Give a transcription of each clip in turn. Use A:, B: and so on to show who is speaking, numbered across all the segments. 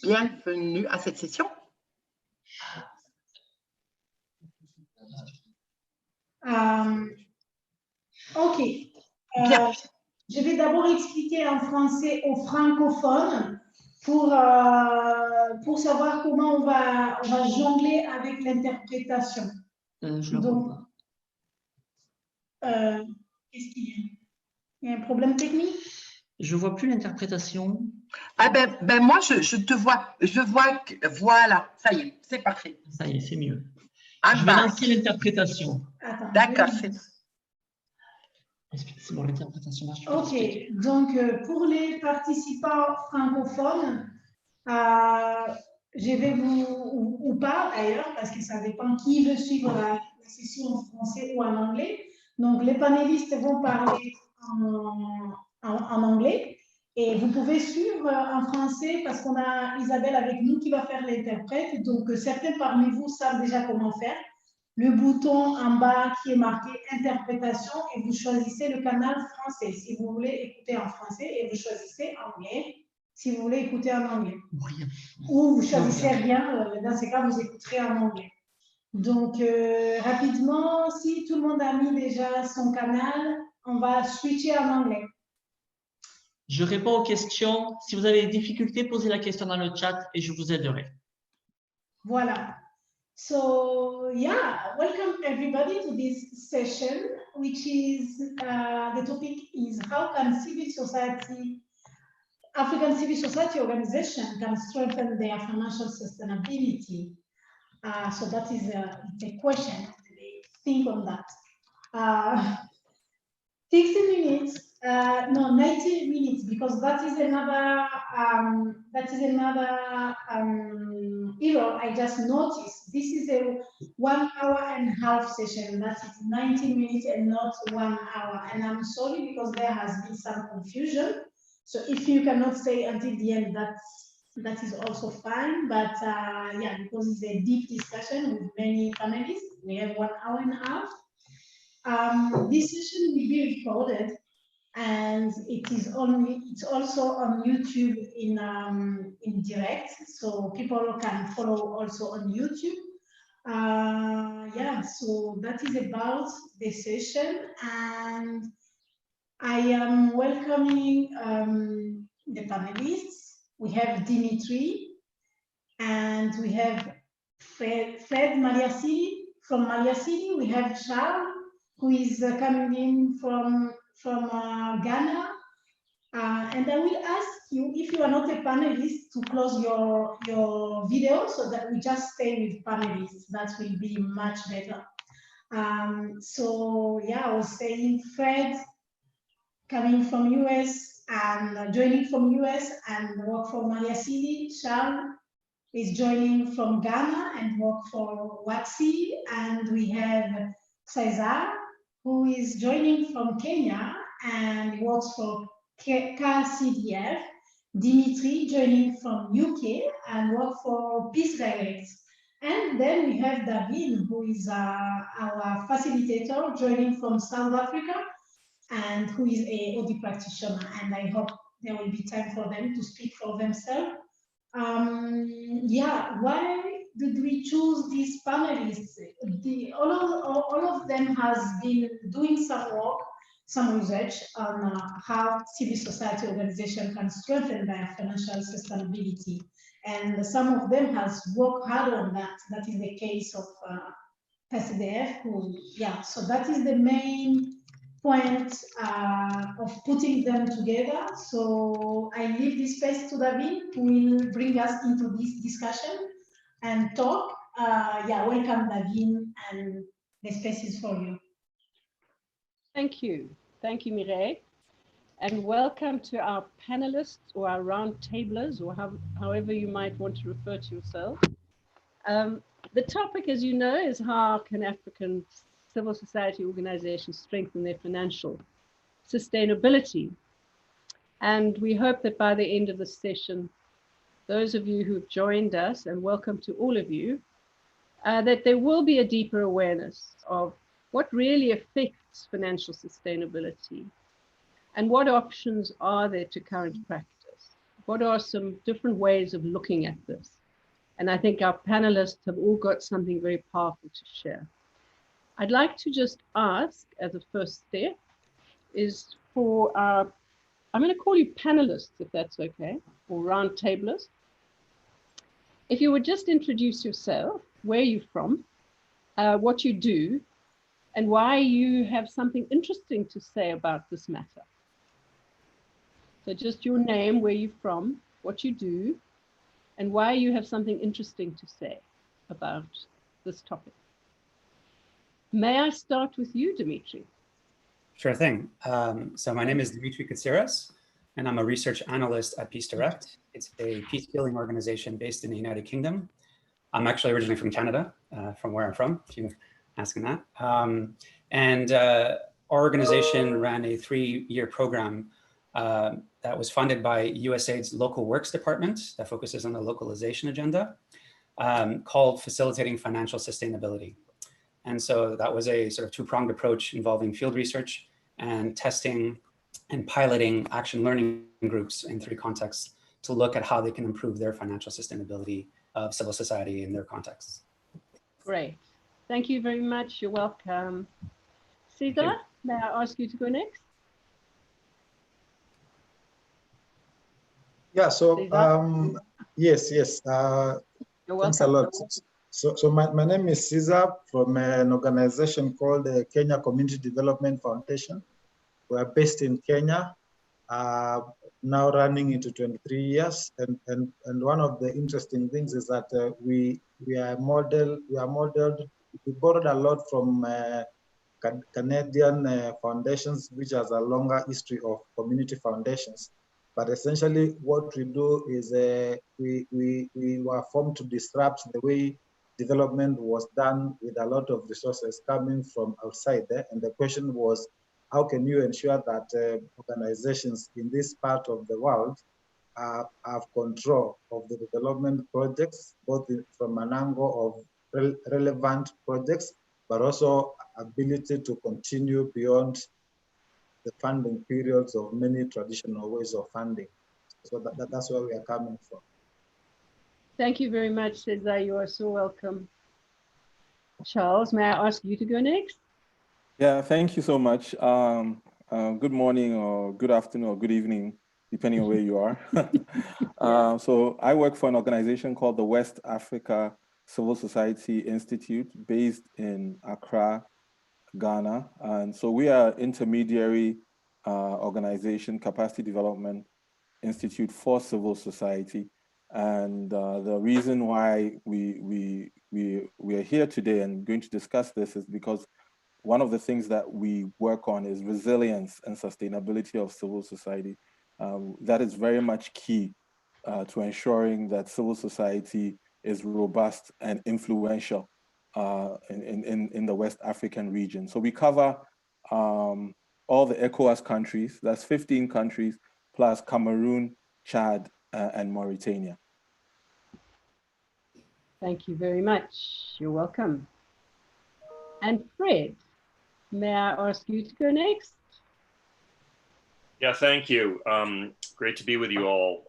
A: Bienvenue à cette session.
B: Ok. Je vais d'abord expliquer en français aux francophones pour savoir comment on va jongler avec l'interprétation. Donc, qu'est-ce qu'il y a? Il y a un problème technique?
C: Je vois plus l'interprétation.
A: Ah ben moi, je te vois. Je vois que, voilà, ça y est, c'est parfait.
C: Ça y est, c'est mieux.
A: Ah,
C: je vais lancer l'interprétation.
A: D'accord.
C: C'est bon, l'interprétation marche.
B: Ok, donc pour les participants francophones, je vais vous, ou pas d'ailleurs, parce que ça dépend qui veut suivre la session en français ou en anglais. Donc les panélistes vont parler en anglais et vous pouvez suivre en français parce qu'on a Isabelle avec nous qui va faire l'interprète. Donc certains parmi vous savent déjà comment faire. Le bouton en bas qui est marqué interprétation et vous choisissez le canal français si vous voulez écouter en français et vous choisissez anglais si vous voulez écouter en anglais.
C: Rien.
B: Ou vous choisissez rien, dans ces cas vous écouterez en anglais. Donc rapidement, si tout le monde a mis déjà son canal, on va switcher en anglais.
C: Je réponds aux questions. Si vous avez des difficultés, posez la question dans le chat et je vous aiderai.
B: Voilà. So, yeah, welcome everybody to this session, which is, the topic is how can African civil society organization can strengthen their financial sustainability. So that is a question today. Think on that. 60 minutes, no, 90 minutes, because that is another error I just noticed. This is a 1 hour and a half session. That is 90 minutes and not 1 hour. And I'm sorry because there has been some confusion. So if you cannot stay until the end, that is also fine. But yeah, because it's a deep discussion with many panelists, we have 1 hour and a half. This session will be recorded, and it's also on YouTube in direct, so people can follow also on YouTube. Yeah, so that is about the session, and I am welcoming the panelists. We have Dimitri, and we have Fred Maliasili from Maliasili. We have Charles, who is coming in from Ghana. And I will ask you, if you are not a panelist, to close your video so that we just stay with panelists. That will be much better. So yeah, I was saying Fred coming from US and joining from US and work for Maliasili. Charles is joining from Ghana and work for WATSI. And we have Cesar, who is joining from Kenya and works for KCDF. Dimitri joining from UK and work for Peace Direct. And then we have David, who is our facilitator, joining from South Africa, and who is a OD practitioner. And I hope there will be time for them to speak for themselves. Yeah, why did we choose these panelists? All of them has been doing some work, some research on how civil society organization can strengthen their financial sustainability. And some of them has worked hard on that. That is the case of PCDF, who, yeah, so that is the main point of putting them together. So I leave this space to David, who will bring us into this discussion and talk. Yeah, welcome, David, and the space is for you.
D: Thank you, Mireille, and welcome to our panelists or our roundtablers, or however you might want to refer to yourself. The topic, as you know, is how can African civil society organizations strengthen their financial sustainability. And we hope that by the end of the session, those of you who've joined us, and welcome to all of you, that there will be a deeper awareness of what really affects financial sustainability and what options are there to current practice, What are some different ways of looking at this? And I think our panelists have all got something very powerful to share. I'd like to just ask, as a first step, is for our, I'm going to call you panelists, if that's okay, or roundtablers. If you would just introduce yourself, where you're from, what you do, and why you have something interesting to say about this matter. So just your name, where you're from, what you do, and why you have something interesting to say about this topic. May I start with you, Dimitri?
E: Sure thing. So my name is Dimitri Katsiras, and I'm a research analyst at Peace Direct. It's a peace-building organization based in the United Kingdom. I'm actually originally from Canada, from where I'm from, if you're asking that. Our organization ran a 3-year program that was funded by USAID's Local Works Department that focuses on the localization agenda, called Facilitating Financial Sustainability. And so that was a sort of 2-pronged approach involving field research and testing and piloting action learning groups in 3 contexts to look at how they can improve their financial sustainability of civil society in their contexts.
D: Great. Thank you very much. You're welcome. Cesar, may I ask you to go next?
F: Yeah, so yes.
D: You're
F: thanks a
D: welcome.
F: lot. So my name is Cesar from an organization called the Kenya Community Development Foundation. We're based in Kenya, now running into 23 years. And one of the interesting things is that we borrowed a lot from Canadian foundations, which has a longer history of community foundations. But essentially what we do is we were formed to disrupt the way development was done with a lot of resources coming from outside there. And the question was, how can you ensure that organizations in this part of the world have control of the development projects, both from an angle of relevant projects, but also ability to continue beyond the funding periods of many traditional ways of funding. So that's where we are coming from.
D: Thank you very much, Cesar. You are so welcome. Charles, may I ask you to go next?
G: Yeah, thank you so much. Good morning or good afternoon or good evening, depending on where you are. So I work for an organization called the West Africa Civil Society Institute based in Accra, Ghana. And so we are intermediary organization, capacity development institute for civil society. And the reason why we are here today and going to discuss this is because one of the things that we work on is resilience and sustainability of civil society. That is very much key to ensuring that civil society is robust and influential in the West African region. So we cover all the ECOWAS countries, that's 15 countries, plus Cameroon, Chad, and Mauritania.
D: Thank you very much. You're welcome. And Fred, may I ask you to go next?
H: Yeah, thank you. Great to be with you all.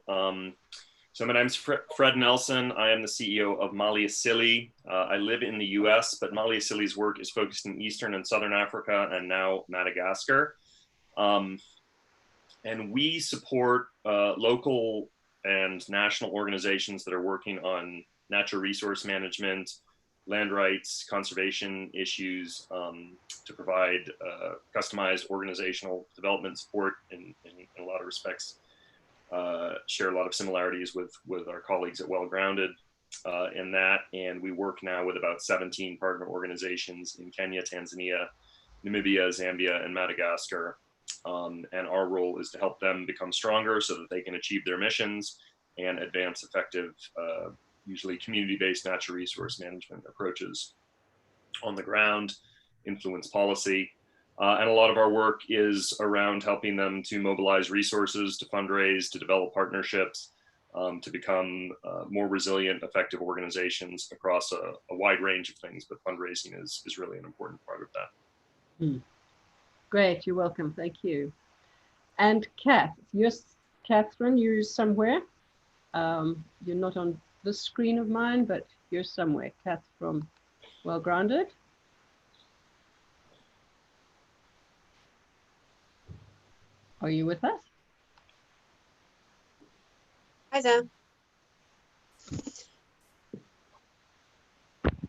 H: So my name's Fred Nelson. I am the CEO of Mali Asili. I live in the US, but Mali Asili's work is focused in Eastern and Southern Africa and now Madagascar. And we support local and national organizations that are working on natural resource management, land rights, conservation issues, to provide customized organizational development support in a lot of respects. Share a lot of similarities with our colleagues at Well Grounded in that. And we work now with about 17 partner organizations in Kenya, Tanzania, Namibia, Zambia, and Madagascar. And our role is to help them become stronger so that they can achieve their missions and advance effective, usually community-based natural resource management approaches on the ground, influence policy. And a lot of our work is around helping them to mobilize resources, to fundraise, to develop partnerships, to become more resilient, effective organizations across a wide range of things, but fundraising is really an important part of that.
D: Great, you're welcome, thank you. And Kath, Catherine, you're somewhere. You're not on the screen of mine, but you're somewhere. Kath from Well Grounded. Are you with us?
I: Hi there.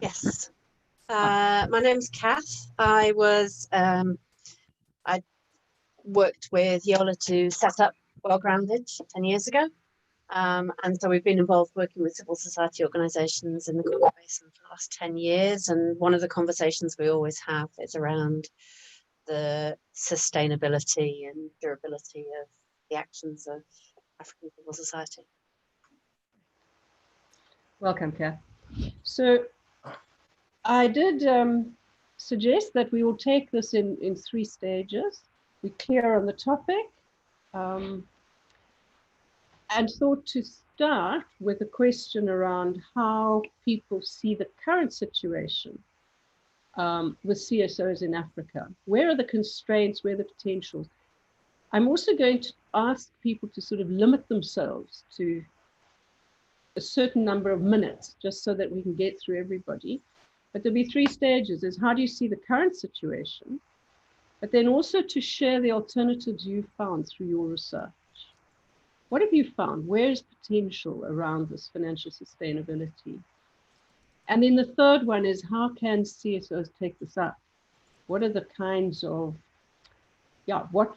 I: Yes. My name's Kath. I worked with Yola to set up Well Grounded 10 years ago. And so we've been involved working with civil society organisations in the Congo Basin for the last 10 years. And one of the conversations we always have is around the sustainability and durability of the actions of African civil society.
D: Welcome, Kath. So I did suggest that we will take this in 3 stages. We're clear on the topic, and thought to start with a question around how people see the current situation with CSOs in Africa. Where are the constraints? Where are the potentials? I'm also going to ask people to sort of limit themselves to a certain number of minutes, just so that we can get through everybody. But there'll be 3 stages: is how do you see the current situation, but then also to share the alternatives you found through your research. What have you found? Where's potential around this financial sustainability? And then the third one is, how can CSOs take this up? What are the kinds of, what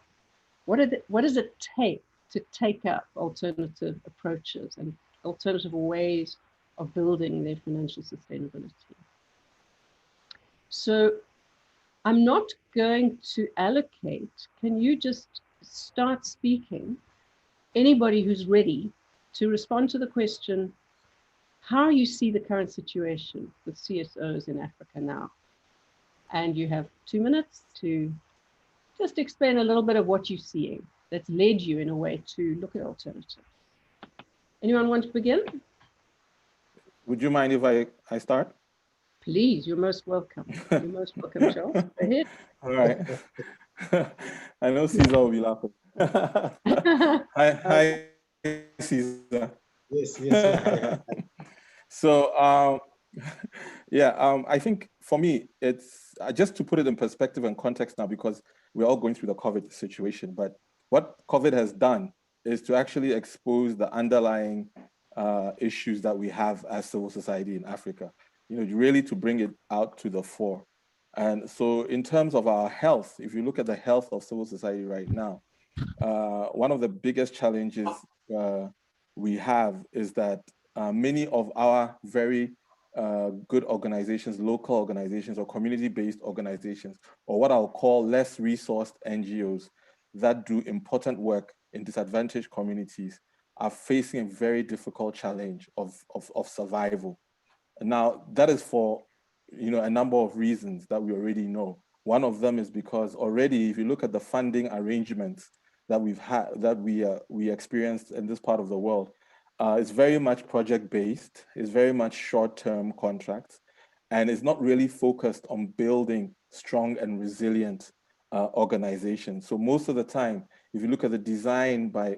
D: does it take to take up alternative approaches and alternative ways of building their financial sustainability? So I'm not going to allocate. Can you just start speaking? Anybody who's ready to respond to the question, how you see the current situation with CSOs in Africa now. And you have 2 minutes to just explain a little bit of what you're seeing that's led you in a way to look at alternatives. Anyone want to begin?
G: Would you mind if I start?
D: Please, you're most welcome. You're most welcome, Charles. Go ahead.
G: All right. I know Caesar will be laughing. Hi, Caesar.
F: Yes.
G: So, I think for me, it's just to put it in perspective and context now, because we're all going through the COVID situation. But what COVID has done is to actually expose the underlying issues that we have as civil society in Africa, really to bring it out to the fore. And so in terms of our health, if you look at the health of civil society right now, one of the biggest challenges we have is that many of our very good organizations, local organizations or community-based organizations, or what I'll call less resourced NGOs that do important work in disadvantaged communities, are facing a very difficult challenge of survival. Now, that is for a number of reasons that we already know. One of them is because already, if you look at the funding arrangements that we've had, that we experienced in this part of the world, it's very much project-based, it's very much short-term contracts, and it's not really focused on building strong and resilient organizations. So most of the time, if you look at the design by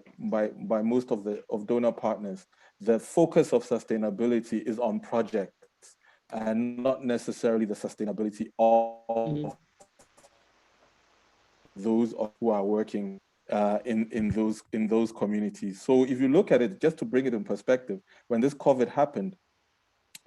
G: most of donor partners, the focus of sustainability is on projects and not necessarily the sustainability of those who are working in those communities. So if you look at it, just to bring it in perspective, when this COVID happened,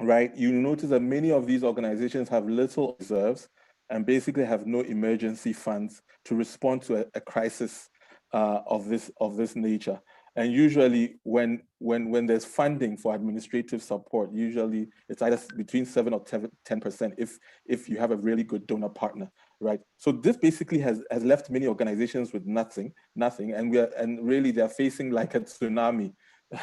G: right, you notice that many of these organizations have little reserves and basically have no emergency funds to respond to a crisis of this nature. And usually when there's funding for administrative support, usually it's either between 7 or 10% if you have a really good donor partner, right? So this basically has left many organizations with nothing, and really they're facing like a tsunami,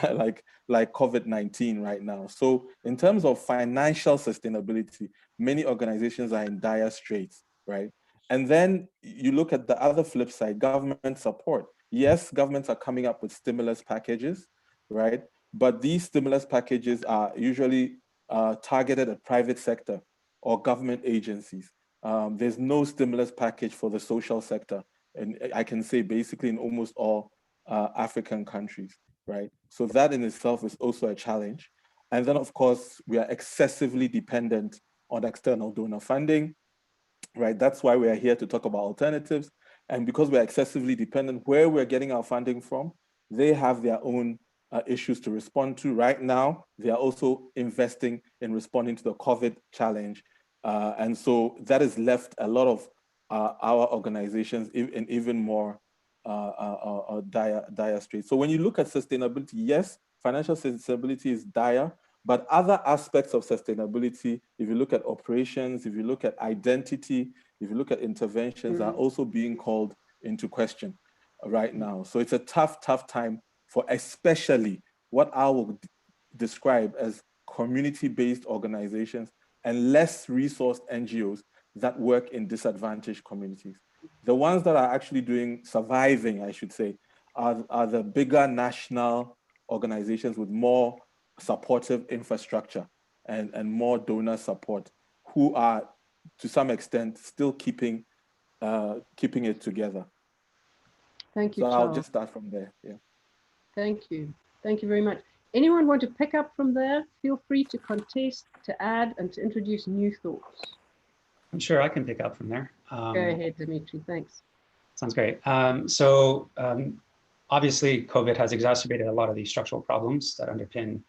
G: like COVID-19 right now. So in terms of financial sustainability, many organizations are in dire straits, right? And then you look at the other flip side, government support. Yes, governments are coming up with stimulus packages, right? But these stimulus packages are usually targeted at private sector or government agencies. There's no stimulus package for the social sector. And I can say basically in almost all African countries, right? So that in itself is also a challenge. And then, of course, we are excessively dependent on external donor funding, right? That's why we are here to talk about alternatives. And because we're excessively dependent, where we're getting our funding from, they have their own issues to respond to. Right now, they are also investing in responding to the COVID challenge. And so that has left a lot of our organizations in even more dire straits. So when you look at sustainability, yes, financial sustainability is dire, but other aspects of sustainability, if you look at operations, if you look at identity, if you look at interventions, are also being called into question right now. So it's a tough time for especially what I will describe as community-based organizations and less resourced NGOs that work in disadvantaged communities. The ones that are actually surviving, I should say, are the bigger national organizations with more supportive infrastructure and more donor support, who are to some extent still keeping it together.
D: Thank you,
G: so
D: Charles.
G: I'll just start from there. Yeah.
D: Thank you. Thank you very much. Anyone want to pick up from there? Feel free to contest, to add, and to introduce new thoughts.
E: I'm sure I can pick up from there.
D: Go ahead, Dimitri. Thanks.
E: Sounds great. Obviously, COVID has exacerbated a lot of these structural problems that underpin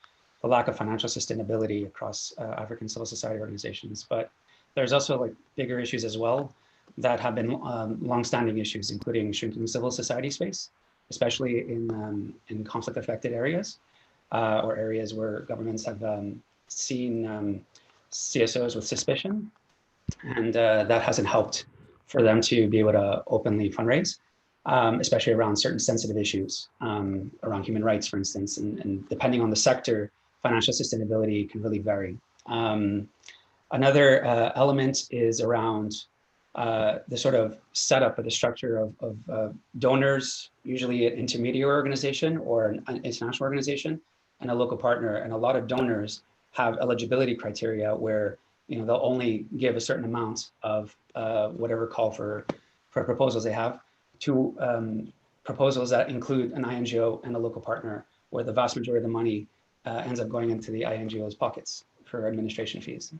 E: the lack of financial sustainability across African civil society organizations. But there's also like bigger issues as well that have been longstanding issues, including shrinking civil society space, especially in conflict-affected areas or areas where governments have seen CSOs with suspicion, and that hasn't helped for them to be able to openly fundraise. Especially around certain sensitive issues, around human rights, for instance, and depending on the sector, financial sustainability can really vary. Another element is around the sort of setup of the structure of donors, usually an intermediary organization or an international organization, and a local partner. And a lot of donors have eligibility criteria where they'll only give a certain amount of whatever call for proposals they have, to proposals that include an INGO and a local partner, where the vast majority of the money ends up going into the INGO's pockets for administration fees.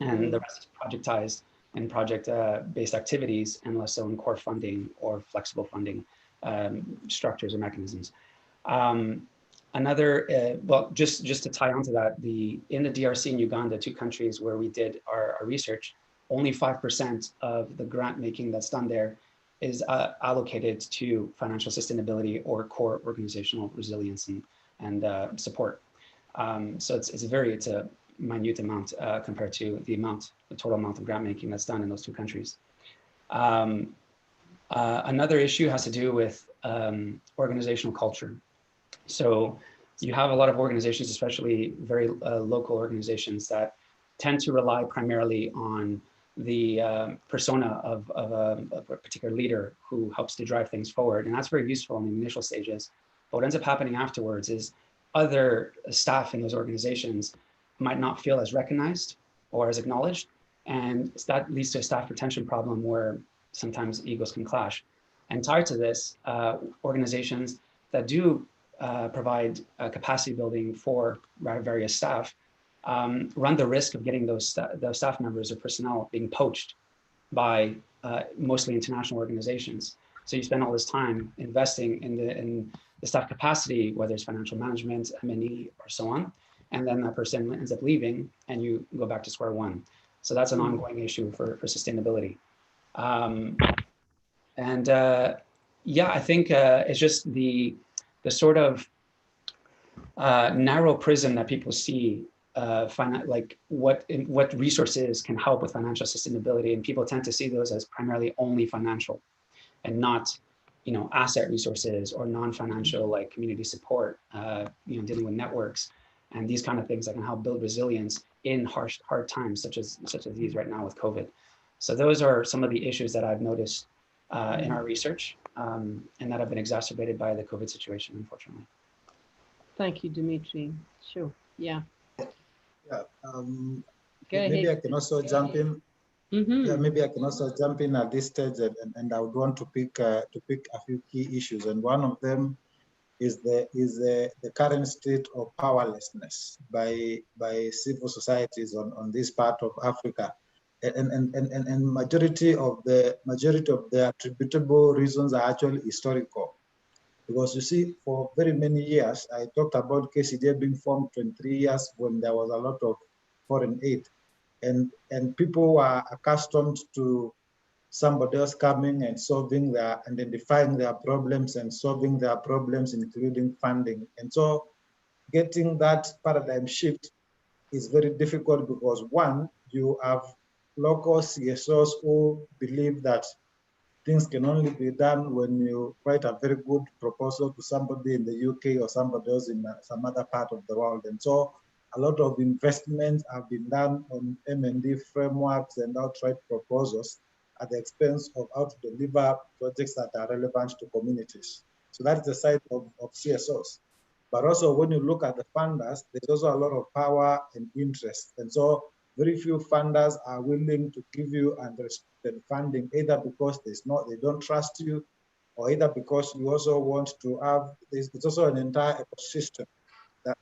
E: And the rest is projectized in project-based activities, and less so in core funding or flexible funding structures or mechanisms. Well, just to tie onto that, in the DRC and Uganda, two countries where we did our research, only 5% of the grant making that's done there is allocated to financial sustainability or core organizational resilience and support. So it's a minute amount compared to the total amount of grant making that's done in those two countries. Another issue has to do with organizational culture. So you have a lot of organizations, especially very local organizations, that tend to rely primarily on the persona of a particular leader who helps to drive things forward. And that's very useful in the initial stages. But what ends up happening afterwards is other staff in those organizations might not feel as recognized or as acknowledged. And that leads to a staff retention problem where sometimes egos can clash. And tied to this, organizations that do provide capacity building for various staff run the risk of getting those staff members or personnel being poached by mostly international organizations. So you spend all this time investing in the staff capacity, whether it's financial management, M&E, or so on, and then that person ends up leaving and you go back to square one. So that's an ongoing issue for sustainability. Yeah, I think it's just the sort of narrow prism that people see like what resources can help with financial sustainability, and people tend to see those as primarily only financial and not asset resources or non-financial like community support, dealing with networks and these kind of things that can help build resilience in hard times such as these right now with COVID. So those are some of the issues that I've noticed in our research and that have been exacerbated by the COVID situation, unfortunately.
D: Thank you, Dimitri. Sure. Yeah.
F: Yeah.
D: Maybe
F: I can also jump in. Yeah, maybe I can also jump in at this stage, and I would want to pick a few key issues. And one of them is the current state of powerlessness by civil societies on this part of Africa. And majority of the attributable reasons are actually historical. Because you see, for very many years, I talked about KCDA being formed 23 years when there was a lot of foreign aid. And people were accustomed to somebody else coming and identifying their problems and solving their problems, including funding. And so getting that paradigm shift is very difficult because one, you have local CSOs who believe that things can only be done when you write a very good proposal to somebody in the UK or somebody else in some other part of the world. And so a lot of investments have been done on M&D frameworks and outright proposals at the expense of how to deliver projects that are relevant to communities. So that's the side of CSOs. But also when you look at the funders, there's also a lot of power and interest. And so very few funders are willing to give you unrestricted funding, either because they don't trust you, or either because you also want to have, it's also an entire ecosystem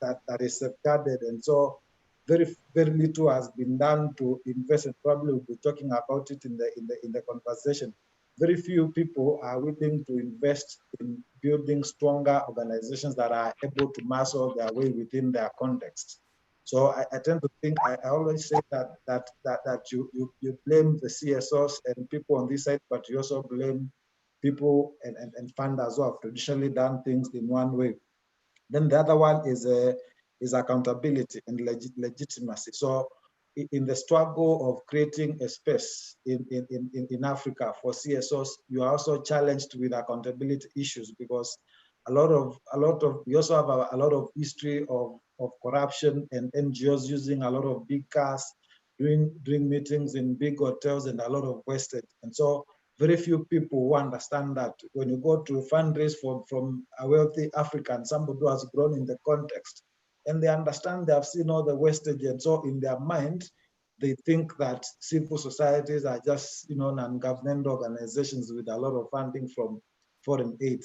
F: that is safeguarded. And so very little has been done to invest, and probably we'll be talking about it in the conversation. Very few people are willing to invest in building stronger organizations that are able to muscle their way within their context. So I tend to think, I always say that you blame the CSOs and people on this side, but you also blame people and funders who have traditionally done things in one way. Then the other one is accountability and legitimacy. So in the struggle of creating a space in Africa for CSOs, you are also challenged with accountability issues because we also have a lot of history of corruption and NGOs using a lot of big cars, doing meetings in big hotels and a lot of wastage. And so very few people who understand that when you go to fundraise from a wealthy African, somebody who has grown in the context, and they understand, they have seen all the wastage, and so in their mind, they think that civil societies are just non-governmental organizations with a lot of funding from foreign aid.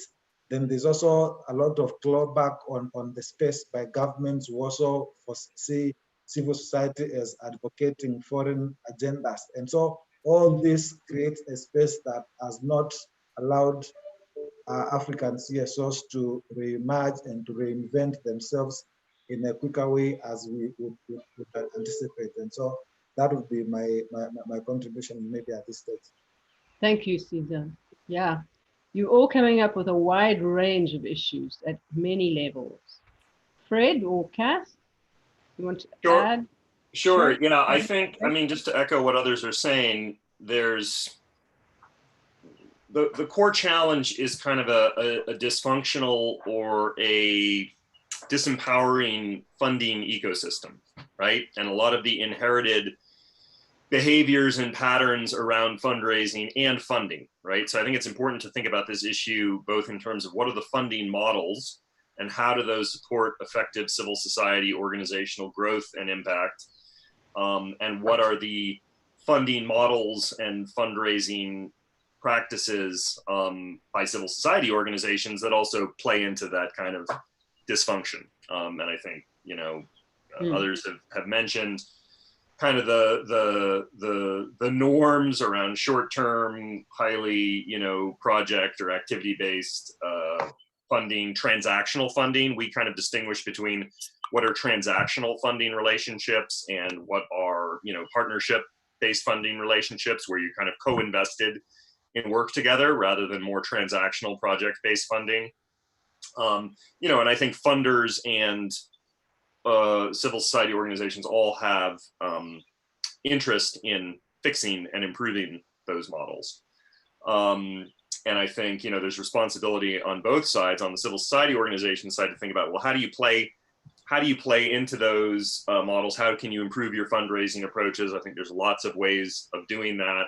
F: Then there's also a lot of clawback on the space by governments who also see civil society as advocating foreign agendas. And so all this creates a space that has not allowed African CSOs to reemerge and to reinvent themselves in a quicker way as we would anticipate. And so that would be my contribution maybe at this stage.
D: Thank you, Caesar. Yeah, you're all coming up with a wide range of issues at many levels. Fred or Cass, you want to add?
H: Sure. Yeah, I think, just to echo what others are saying, there's the core challenge is kind of a dysfunctional or a disempowering funding ecosystem, right? And a lot of the inherited behaviors and patterns around fundraising and funding, right? So I think it's important to think about this issue both in terms of what are the funding models and how do those support effective civil society organizational growth and impact, and what are the funding models and fundraising practices by civil society organizations that also play into that kind of dysfunction. And I think, others have mentioned kind of the norms around short-term, highly, project or activity-based funding, transactional funding. We kind of distinguish between what are transactional funding relationships and what are, partnership-based funding relationships where you kind of co-invested in work together rather than more transactional project-based funding. And I think funders and civil society organizations all have interest in fixing and improving those models. And I think, there's responsibility on both sides, on the civil society organization side, to think about, well, how do you play into those models? How can you improve your fundraising approaches? I think there's lots of ways of doing that,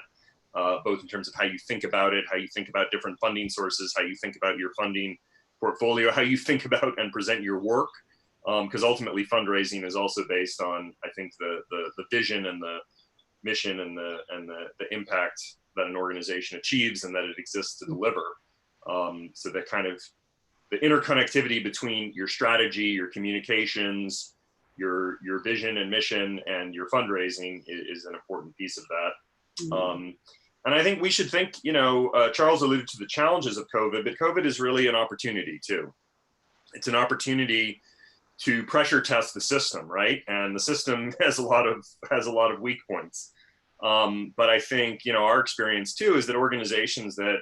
H: both in terms of how you think about it, how you think about different funding sources, how you think about your funding portfolio, how you think about and present your work. Because ultimately fundraising is also based on, I think, the vision and the mission and the impact that an organization achieves and that it exists to deliver. So that kind of interconnectivity between your strategy, your communications, your vision and mission, and your fundraising is an important piece of that. And I think we should think, Charles alluded to the challenges of COVID, but COVID is really an opportunity too. It's an opportunity to pressure test the system, right? And the system has a lot of weak points. But I think, our experience too is that organizations that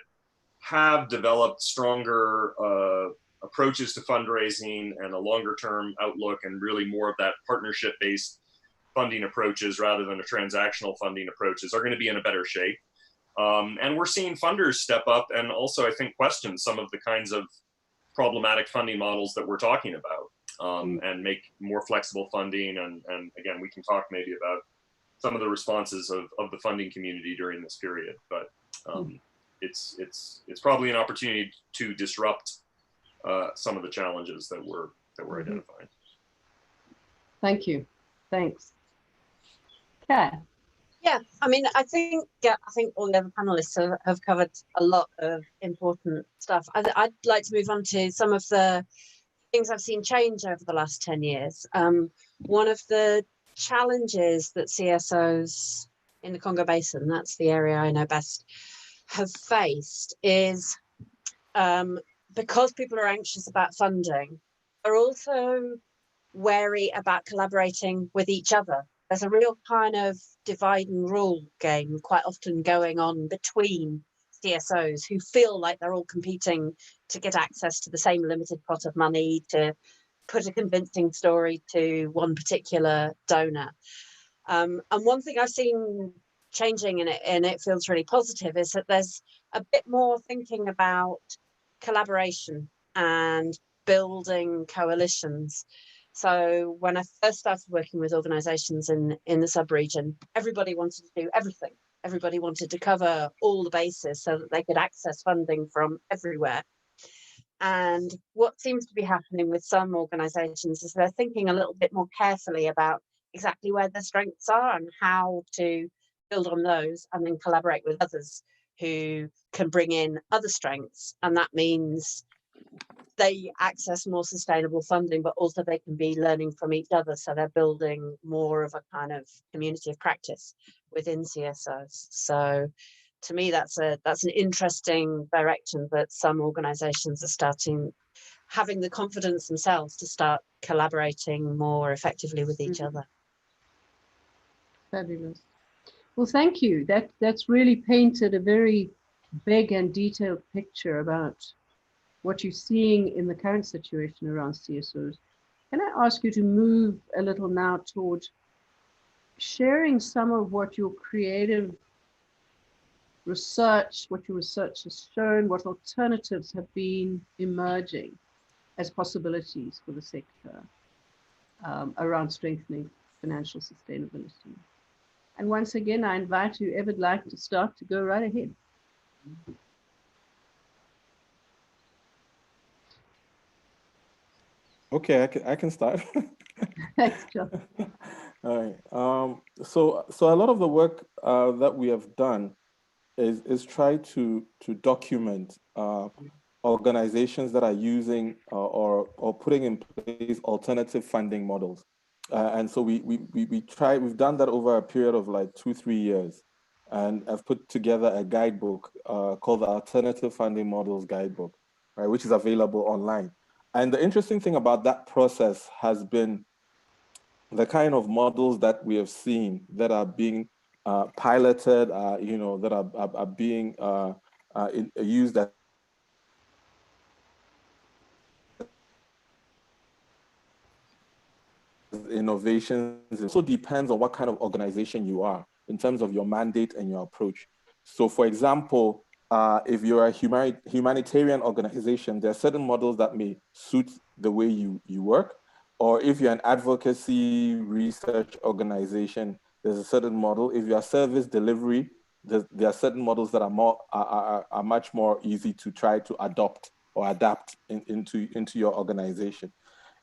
H: have developed stronger approaches to fundraising and a longer term outlook, and really more of that partnership based funding approaches rather than a transactional funding approaches, are going to be in a better shape. And we're seeing funders step up and also, I think, question some of the kinds of problematic funding models that we're talking about, and make more flexible funding. And again, we can talk maybe about some of the responses of the funding community during this period. But it's probably an opportunity to disrupt some of the challenges that we're identifying.
D: Thank you. Thanks. Kat.
I: Yeah, I think all the other panelists have covered a lot of important stuff. I'd like to move on to some of the things I've seen change over the last 10 years. One of the challenges that CSOs in the Congo Basin, that's the area I know best, have faced is because people are anxious about funding, they're also wary about collaborating with each other. There's a real kind of divide and rule game quite often going on between CSOs who feel like they're all competing to get access to the same limited pot of money, to put a convincing story to one particular donor. And one thing I've seen changing, and it feels really positive, is that there's a bit more thinking about collaboration and building coalitions. So when I first started working with organizations in the sub-region, everybody wanted to do everything. Everybody wanted to cover all the bases so that they could access funding from everywhere. And what seems to be happening with some organizations is they're thinking a little bit more carefully about exactly where their strengths are and how to build on those, and then collaborate with others who can bring in other strengths. And that means they access more sustainable funding, but also they can be learning from each other. So they're building more of a kind of community of practice within CSOs. So to me, that's an interesting direction that some organizations are having the confidence themselves to start collaborating more effectively with each other.
D: Fabulous. Well, thank you. That's really painted a very big and detailed picture about what you're seeing in the current situation around CSOs. Can I ask you to move a little now toward sharing some of what your creative research, what your research has shown, what alternatives have been emerging as possibilities for the sector around strengthening financial sustainability? And once again, I invite whoever'd like to start to go right ahead.
G: Okay, I can start.
D: Thanks, John.
G: All right. So a lot of the work that we have done is try to document organizations that are using or putting in place alternative funding models. And so we've done that over a period of like 2-3 years, and I've put together a guidebook called the Alternative Funding Models Guidebook, right, which is available online. And the interesting thing about that process has been the kind of models that we have seen that are being piloted, that are being used as innovations. It also depends on what kind of organization you are in terms of your mandate and your approach. So for example, if you're a humanitarian organization, there are certain models that may suit the way you work. Or if you're an advocacy research organization, there's a certain model. If you're service delivery, there are certain models that are much more easy to try to adopt or adapt into your organization.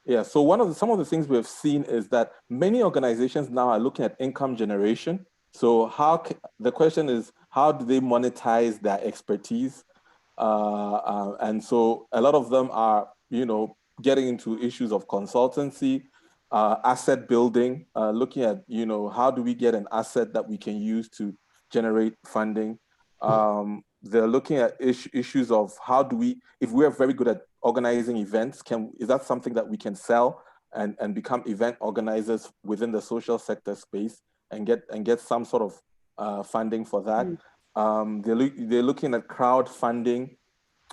G: Yeah, so some of the things we've seen is that many organizations now are looking at income generation. So the question is, how do they monetize their expertise? And so a lot of them are getting into issues of consultancy, asset building, looking at, how do we get an asset that we can use to generate funding. They're looking at issues of how do we, if we're very good at organizing events, is that something that we can sell and become event organizers within the social sector space and get some sort of funding for that. They're looking at crowdfunding,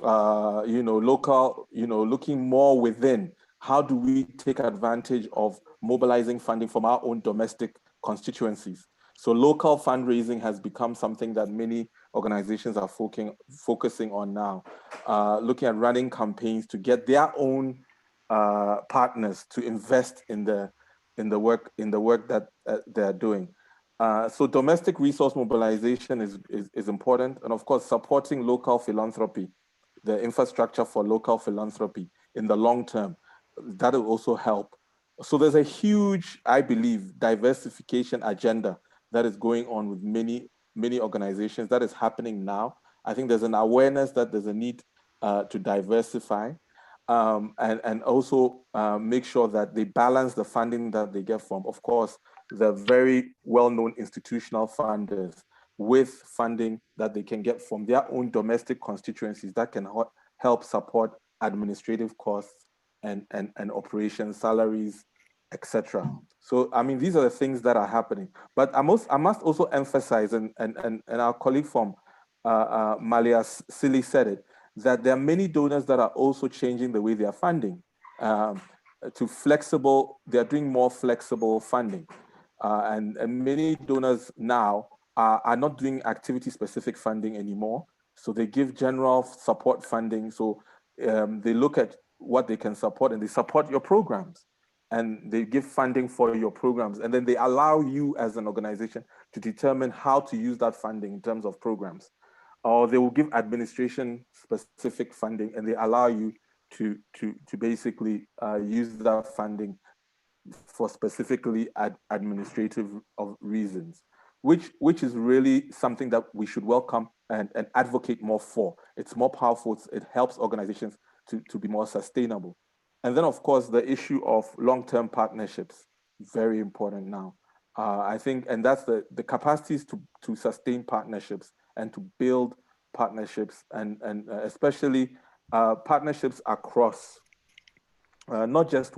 G: local, looking more within. How do we take advantage of mobilizing funding from our own domestic constituencies? So local fundraising has become something that many organizations are focusing on now, looking at running campaigns to get their own partners to invest in the work that they're doing. So domestic resource mobilization is important, and of course supporting local philanthropy, the infrastructure for local philanthropy in the long term, that will also help. So there's a huge, I believe, diversification agenda that is going on with many organizations that is happening now. I think there's an awareness that there's a need to diversify and also make sure that they balance the funding that they get from, of course, the very well-known institutional funders with funding that they can get from their own domestic constituencies that can help support administrative costs and operations, salaries, etc. So, I mean, these are the things that are happening. But I must also emphasize, and our colleague from Malia Silly said it, that there are many donors that are also changing the way they are funding to flexible. They're doing more flexible funding. And many donors now are not doing activity-specific funding anymore. So they give general support funding. So they look at what they can support and they support your programs. And they give funding for your programs. And then they allow you as an organization to determine how to use that funding in terms of programs. Or they will give administration-specific funding and they allow you to basically use that funding for specifically administrative reasons, which is really something that we should welcome and advocate more for. It's more powerful. It helps organizations to be more sustainable. And then, of course, the issue of long-term partnerships, very important now. I think, and that's the capacities to sustain partnerships and to build partnerships and especially partnerships across, not just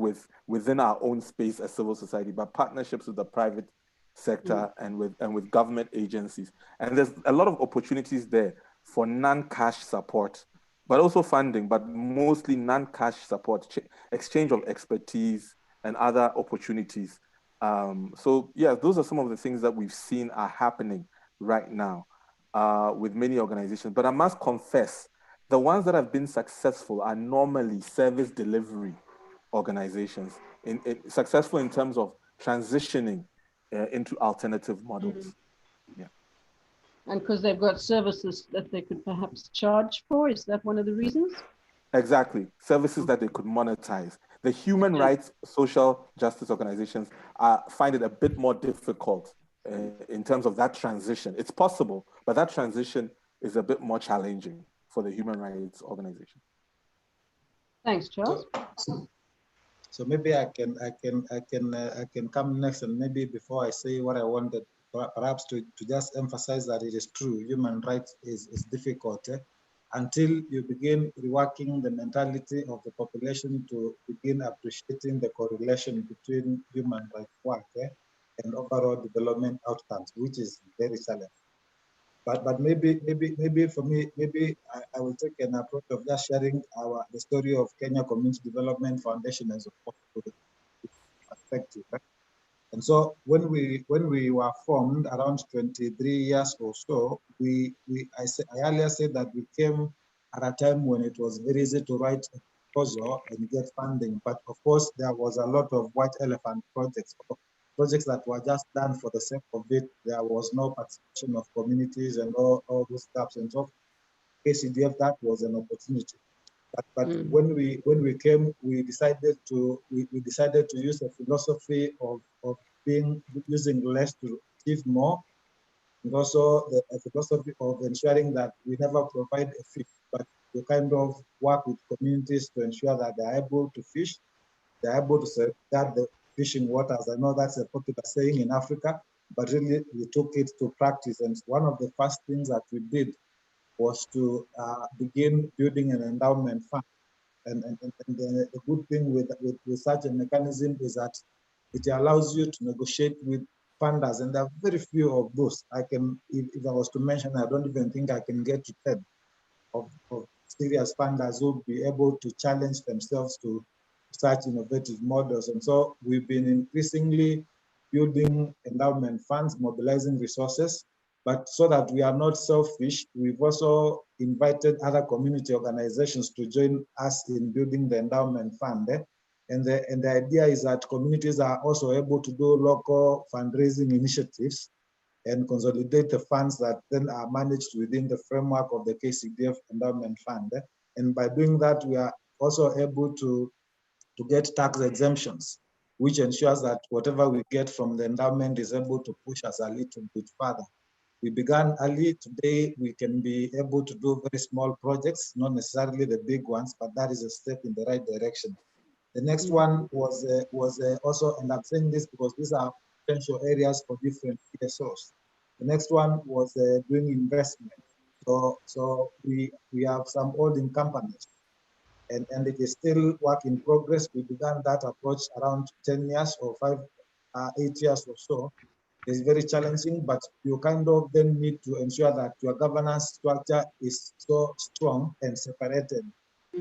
G: within our own space as civil society, but partnerships with the private sector and with government agencies. And there's a lot of opportunities there for non-cash support, but also funding, but mostly non-cash support, exchange of expertise and other opportunities. So yeah, those are some of the things that we've seen are happening right now with many organizations. But I must confess, the ones that have been successful are normally service delivery organizations, successful in terms of transitioning into alternative models. Yeah.
D: And because they've got services that they could perhaps charge for, is that one of the reasons?
G: Exactly, services that they could monetize. The human rights, social justice organizations find it a bit more difficult in terms of that transition. It's possible, but that transition is a bit more challenging for the human rights organization.
D: Thanks, Charles.
F: So maybe I can come next, and maybe before I say what I wanted, perhaps to just emphasize that it is true, human rights is difficult until you begin reworking the mentality of the population to begin appreciating the correlation between human rights work and overall development outcomes, which is very challenging. But maybe for me, maybe I will take an approach of just sharing the story of Kenya Community Development Foundation as a perspective. Right? And so when we were formed around 23 years or so, I earlier said that we came at a time when it was very easy to write a proposal and get funding. But of course, there was a lot of white elephant projects that were just done for the sake of it. There was no participation of communities and all those gaps. And so KCDF, that was an opportunity. But when we came, we decided to use a philosophy of using less to achieve more, and also a philosophy of ensuring that we never provide a fee, but we kind of work with communities to ensure that they're able to fish, they're able to safeguard the fishing waters. I know that's a popular saying in Africa, but really we took it to practice. And one of the first things that we did was to begin building an endowment fund. And the good thing with such a mechanism is that it allows you to negotiate with funders, and there are very few of those. I can, if I was to mention, I don't even think I can get to 10 of serious funders who will be able to challenge themselves to such innovative models. And so we've been increasingly building endowment funds, mobilizing resources, but so that we are not selfish, we've also invited other community organizations to join us in building the endowment fund. And the idea is that communities are also able to do local fundraising initiatives and consolidate the funds that then are managed within the framework of the KCDF endowment fund. And by doing that, we are also able to get tax exemptions, which ensures that whatever we get from the endowment is able to push us a little bit further. We began early. Today, we can be able to do very small projects, not necessarily the big ones, but that is a step in the right direction. The next one was also, and I'm saying this because these are potential areas for different PSOs. The next one was doing investment. So we have some holding companies, and it is still work in progress. We began that approach around 10 years or 8 years or so. It's very challenging, but you kind of then need to ensure that your governance structure is so strong and separated,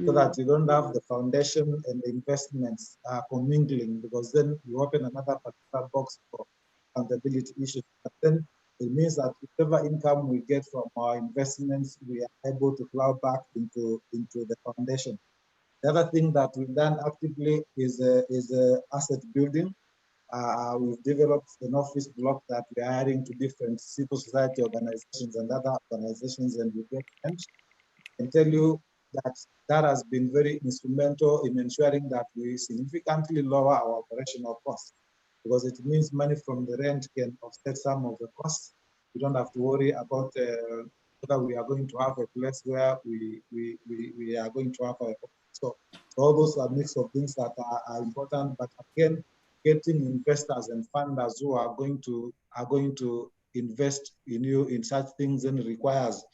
F: so that you don't have the foundation and the investments commingling, because then you open another particular box for accountability issues. But then it means that whatever income we get from our investments, we are able to plow back into the foundation. The other thing that we've done actively is asset building. We've developed an office block that we are adding to different civil society organizations and other organizations, and we get rent. And tell you that that has been very instrumental in ensuring that we significantly lower our operational costs, because it means money from the rent can offset some of the costs. We don't have to worry about whether we are going to have a place where we are going to have a. So all those are a mix of things that are important, but again, getting investors and funders who are going to invest in you in such things then requires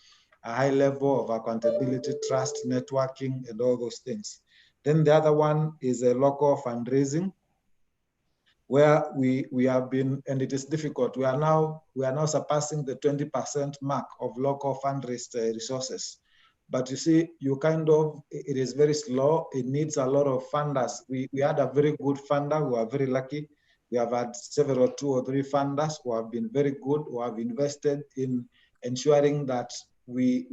F: a high level of accountability, trust, networking, and all those things. Then the other one is a local fundraising, where we have been, and it is difficult. We are now surpassing the 20% mark of local fundraised resources. But you see, it is very slow. It needs a lot of funders. We had a very good funder. We are very lucky. We have had several 2 or 3 funders who have been very good, who have invested in ensuring that we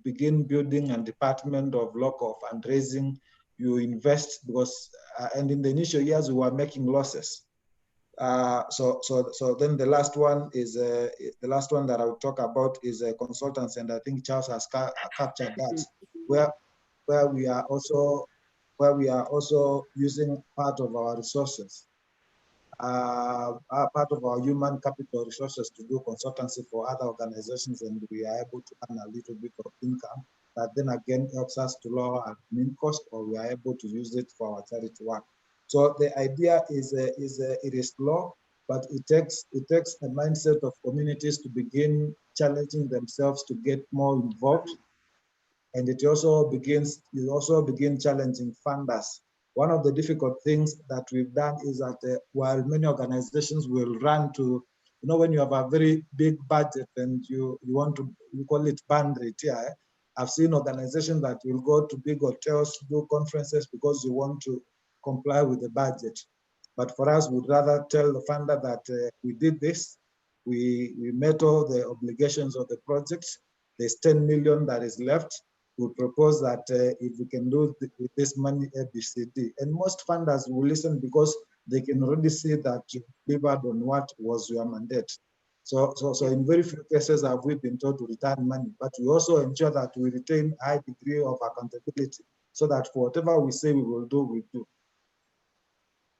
F: begin building a department of local fundraising. You invest because, and in the initial years, we were making losses. So then the last one that I will talk about is consultants, and I think Charles has captured that, where we are also using part of our resources, part of our human capital resources to do consultancy for other organizations, and we are able to earn a little bit of income that then again helps us to lower our admin cost, or we are able to use it for our charity work. So the idea is it is slow, but it takes a mindset of communities to begin challenging themselves to get more involved, and it also begins challenging funders. One of the difficult things that we've done is that while many organizations will run to, when you have a very big budget and you call it burn rate. Yeah, I've seen organizations that will go to big hotels to do conferences because you want to comply with the budget. But for us, we'd rather tell the funder that we did this, we met all the obligations of the projects, there's 10 million that is left. We propose that if we can do with this money ABCD. And most funders will listen because they can already see that you delivered on what was your mandate. So in very few cases have we been told to return money, but we also ensure that we retain a high degree of accountability so that for whatever we say we will do, we do.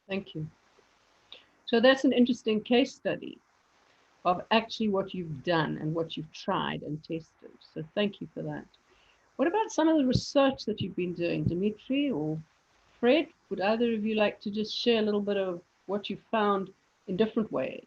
D: Thank you. So that's an interesting case study of actually what you've done and what you've tried and tested. So thank you for that. What about some of the research that you've been doing, Dimitri or Fred? Would either of you like to just share a little bit of what you found in different ways?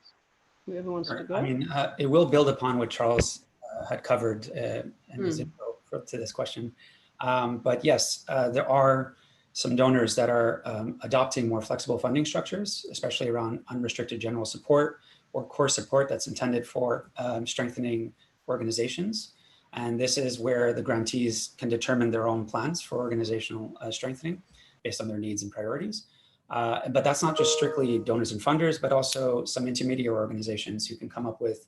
D: Whoever wants to go.
E: I mean, it will build upon what Charles had covered in his intro to this question. But yes, there are some donors that are adopting more flexible funding structures, especially around unrestricted general support or core support that's intended for strengthening organizations. And this is where the grantees can determine their own plans for organizational strengthening based on their needs and priorities. But that's not just strictly donors and funders, but also some intermediate organizations who can come up with,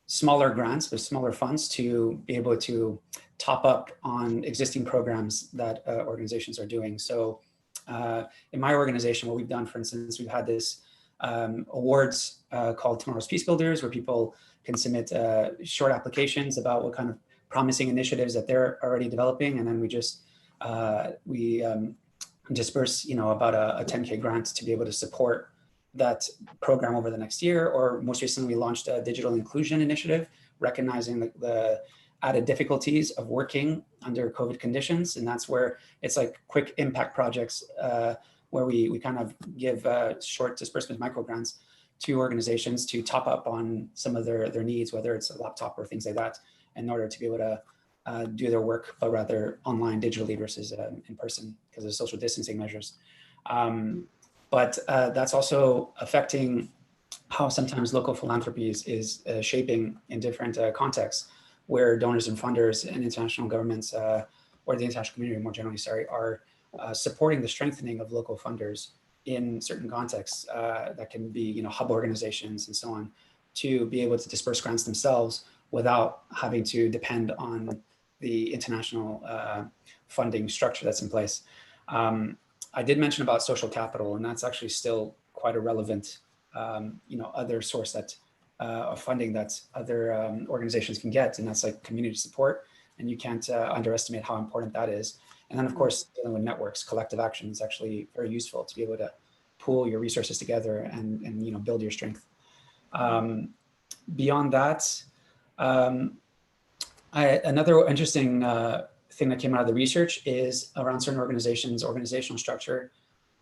E: smaller grants with smaller funds to be able to top up on existing programs that organizations are doing. So in my organization, what we've done, for instance, we've had this awards called Tomorrow's Peace Builders, where people can submit short applications about what kind of promising initiatives that they're already developing. And then we just, disperse, about a 10K grant to be able to support that program over the next year. Or most recently, we launched a digital inclusion initiative, recognizing the added difficulties of working under COVID conditions. And that's where it's like quick impact projects where we kind of give short disbursement micro grants to organizations to top up on some of their needs, whether it's a laptop or things like that, in order to be able to do their work, but rather online digitally versus in person because of social distancing measures. But that's also affecting how sometimes local philanthropy is shaping in different contexts, where donors and funders and international governments, or the international community more generally, are supporting the strengthening of local funders in certain contexts that can be, hub organizations and so on, to be able to disperse grants themselves without having to depend on the international funding structure that's in place. I did mention about social capital, and that's actually still quite a relevant, other source that of funding that other organizations can get, and that's like community support. And you can't underestimate how important that is. And then, of course, dealing with networks, collective action is actually very useful to be able to pool your resources together and build your strength. Beyond that, another interesting thing that came out of the research is around certain organizations' organizational structure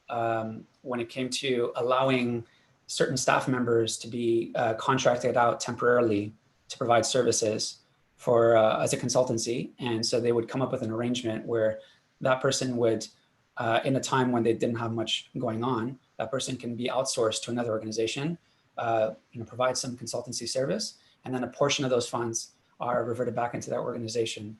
E: when it came to allowing certain staff members to be contracted out temporarily to provide services for as a consultancy. And so they would come up with an arrangement where that person would, in a time when they didn't have much going on, that person can be outsourced to another organization, provide some consultancy service, and then a portion of those funds are reverted back into that organization,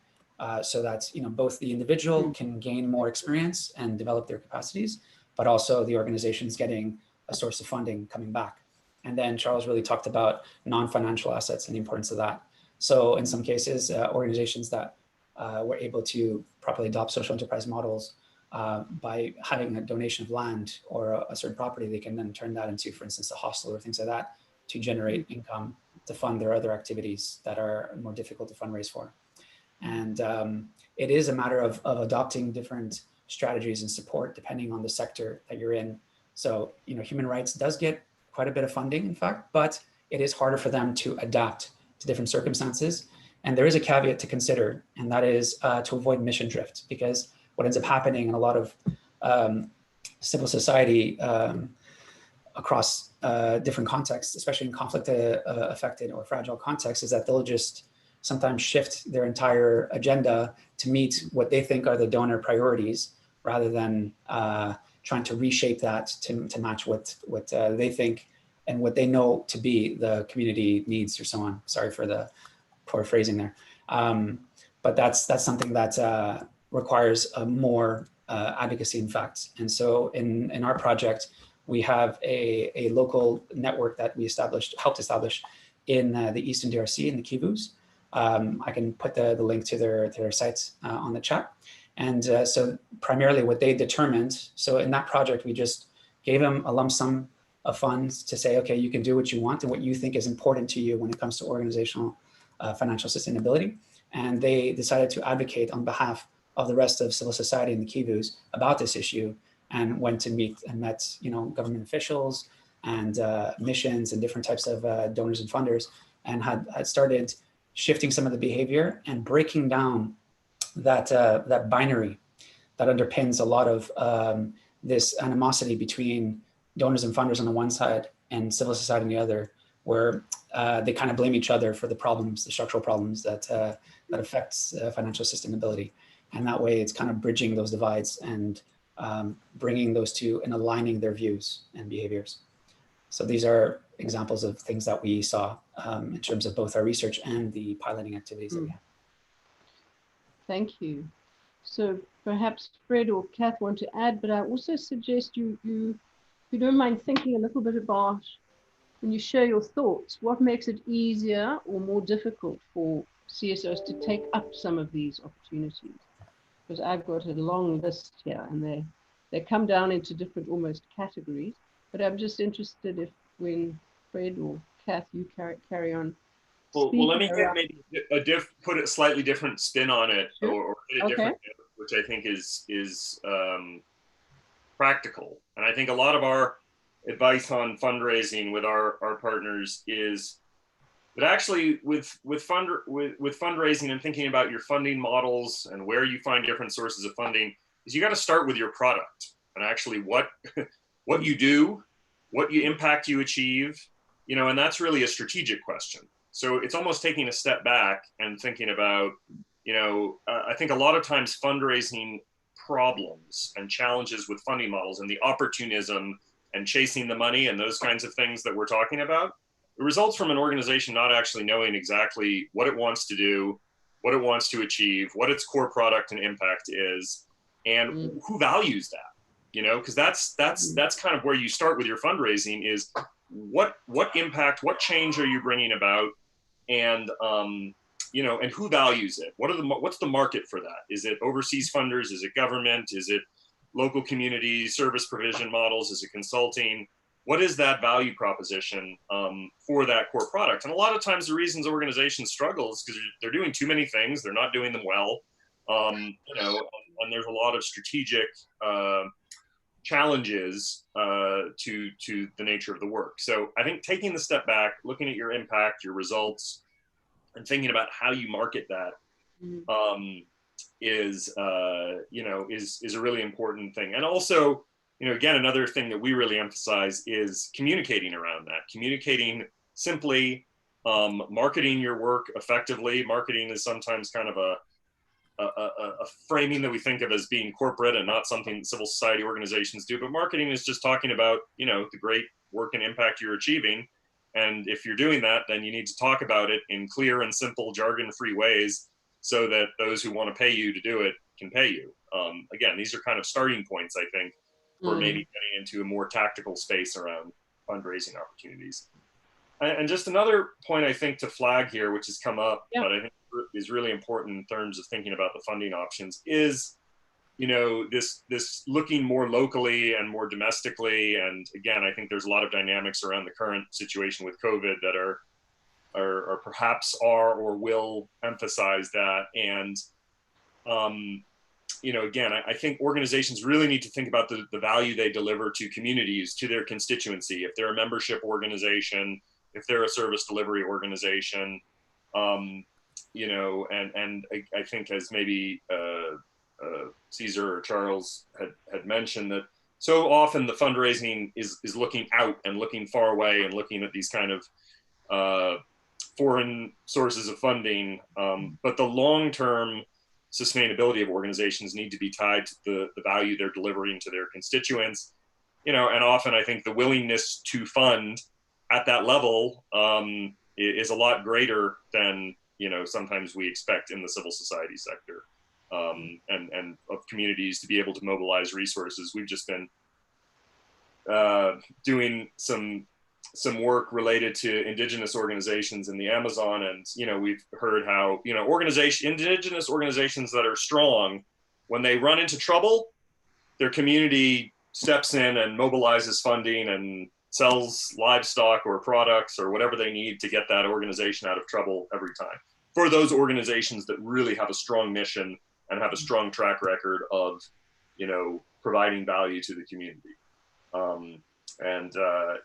E: so that both the individual can gain more experience and develop their capacities, but also the organization's getting a source of funding coming back. And then Charles really talked about non-financial assets and the importance of that. So in some cases, organizations that were able to properly adopt social enterprise models by having a donation of land or a certain property, they can then turn that into, for instance, a hostel or things like that to generate income to fund their other activities that are more difficult to fundraise for. And it is a matter of adopting different strategies and support depending on the sector that you're in. So, human rights does get quite a bit of funding, in fact, but it is harder for them to adapt to different circumstances. And there is a caveat to consider, and that is to avoid mission drift, because what ends up happening in a lot of civil society across different contexts, especially in conflict affected or fragile contexts, is that they'll just sometimes shift their entire agenda to meet what they think are the donor priorities, rather than trying to reshape that to match what they think and what they know to be the community needs or so on. Sorry for the poor phrasing there. But that's something that requires more advocacy, in fact. And so in our project, we have a local network that we helped establish in the Eastern DRC in the Kivus. I can put the link to their sites on the chat. And so primarily what they determined, so in that project, we just gave them a lump sum of funds to say, okay, you can do what you want and what you think is important to you when it comes to organizational financial sustainability. And they decided to advocate on behalf of the rest of civil society in the Kivus about this issue, and went to meet and met, government officials and missions and different types of donors and funders, and had started shifting some of the behavior and breaking down that binary that underpins a lot of this animosity between donors and funders on the one side and civil society on the other, where they kind of blame each other for the problems, the structural problems that affects financial sustainability. And that way it's kind of bridging those divides and bringing those two and aligning their views and behaviors. So these are examples of things that we saw in terms of both our research and the piloting activities that we had.
D: Thank you. So perhaps Fred or Kath want to add, but I also suggest you, if you don't mind thinking a little bit about, when you share your thoughts, what makes it easier or more difficult for CSOs to take up some of these opportunities? Because I've got a long list here and they come down into different almost categories, but I'm just interested if when Fred or Kath, you carry on.
H: Well, let me get maybe put a slightly different spin on it,
D: Sure.
H: or a different, which I think is practical. And I think a lot of our advice on fundraising with our partners is that actually with fundraising and thinking about your funding models and where you find different sources of funding, is you got to start with your product and actually what you do, what you impact you achieve, you know, and that's really a strategic question. So it's almost taking a step back and thinking about, you know, I think a lot of times fundraising problems and challenges with funding models and the opportunism and chasing the money and those kinds of things that we're talking about, it results from an organization not actually knowing exactly what it wants to do, what it wants to achieve, what its core product and impact is, and who values that, you know, because that's kind of where you start with your fundraising is what impact, what change are you bringing about, and you know, and who values it? What's the market for that? Is it overseas funders? Is it government? Is it local communities, service provision models? Is it consulting? What is that value proposition for that core product? And a lot of times the reasons organizations struggle is because they're doing too many things. They're not doing them well. You know, and there's a lot of strategic challenges to the nature of the work. So I think taking the step back, looking at your impact, your results, and thinking about how you market that is you know, is a really important thing. And also, you know, again, another thing that we really emphasize is communicating around that, communicating simply, marketing your work effectively. Marketing is sometimes kind of a framing that we think of as being corporate and not something civil society organizations do. But marketing is just talking about, you know, the great work and impact you're achieving. And if you're doing that, then you need to talk about it in clear and simple jargon-free ways so that those who want to pay you to do it can pay you. Again, these are kind of starting points, I think, for maybe getting into a more tactical space around fundraising opportunities. And just another point I think to flag here, which has come up, but I think is really important in terms of thinking about the funding options, is, you know, this looking more locally and more domestically. And again, I think there's a lot of dynamics around the current situation with COVID that are perhaps are or will emphasize that. And you know, again, I think organizations really need to think about the value they deliver to communities, to their constituency. If they're a membership organization, if they're a service delivery organization, you know, and I think as maybe Caesar or Charles had mentioned, that so often the fundraising is looking out and looking far away and looking at these kind of foreign sources of funding, but the long-term sustainability of organizations need to be tied to the value they're delivering to their constituents, you know, and often I think the willingness to fund at that level is a lot greater than, you know, sometimes we expect in the civil society sector, and of communities to be able to mobilize resources. We've just been doing some work related to indigenous organizations in the Amazon. And, you know, we've heard how, you know, indigenous organizations that are strong, when they run into trouble, their community steps in and mobilizes funding and sells livestock or products or whatever they need to get that organization out of trouble every time. For those organizations that really have a strong mission and have a strong track record of, you know, providing value to the community.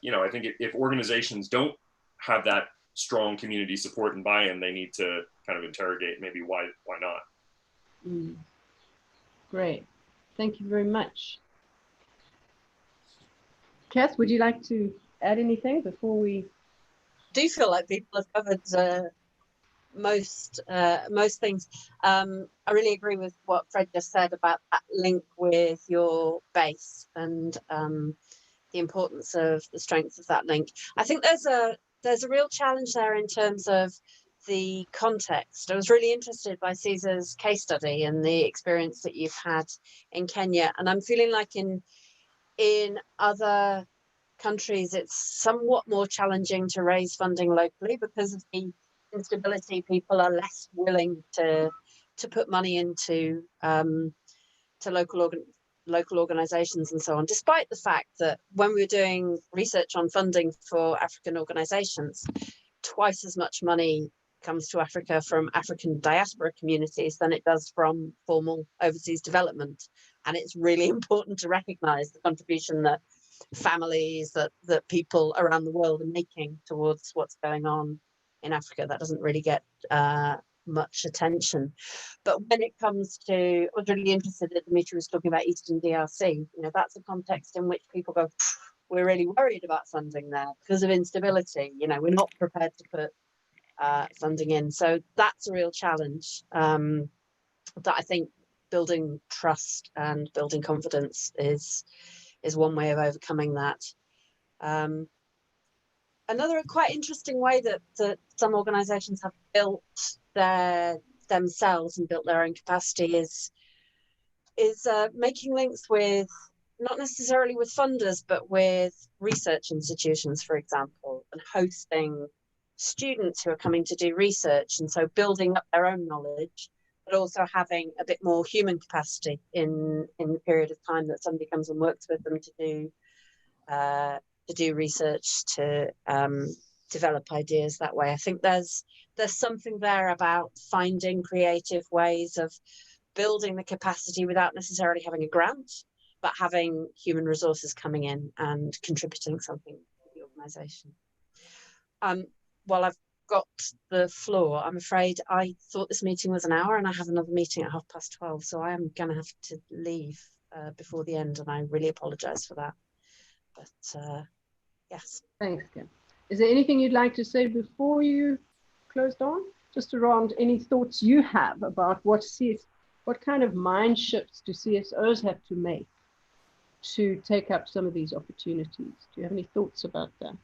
H: You know, I think if organizations don't have that strong community support and buy-in, they need to kind of interrogate maybe why not.
D: Great, thank you very much. Kath, would you like to add anything before we?
I: I do feel like people have covered most things. I really agree with what Fred just said about that link with your base and the importance of the strength of that link. I think there's a real challenge there in terms of the context. I was really interested by Caesar's case study and the experience that you've had in Kenya, and I'm feeling like in other countries it's somewhat more challenging to raise funding locally because of the instability. People are less willing to put money into to local organizations and so on, despite the fact that when we're doing research on funding for African organizations, twice as much money comes to Africa from African diaspora communities than it does from formal overseas development. And it's really important to recognize the contribution that families, that people around the world are making towards what's going on in Africa. That doesn't really get much attention. But when it comes to, I was really interested that Dimitri was talking about Eastern DRC. You know, that's a context in which people go, we're really worried about funding there because of instability. You know, we're not prepared to put funding in. So that's a real challenge that I think building trust and building confidence is one way of overcoming that. Another quite interesting way that some organizations have built themselves and built their own capacity is making links with, not necessarily with funders, but with research institutions, for example, and hosting students who are coming to do research. And so building up their own knowledge, but also having a bit more human capacity in the period of time that somebody comes and works with them to do research, to develop ideas that way. I think there's something there about finding creative ways of building the capacity without necessarily having a grant, but having human resources coming in and contributing something to the organization. While I've got the floor, I'm afraid I thought this meeting was an hour and I have another meeting at 12:30, so I am going to have to leave before the end, and I really apologize for that. But yes.
D: Thanks, Kim. Is there anything you'd like to say before you closed on? Just around any thoughts you have about what kind of mind shifts do CSOs have to make to take up some of these opportunities? Do you have any thoughts about that?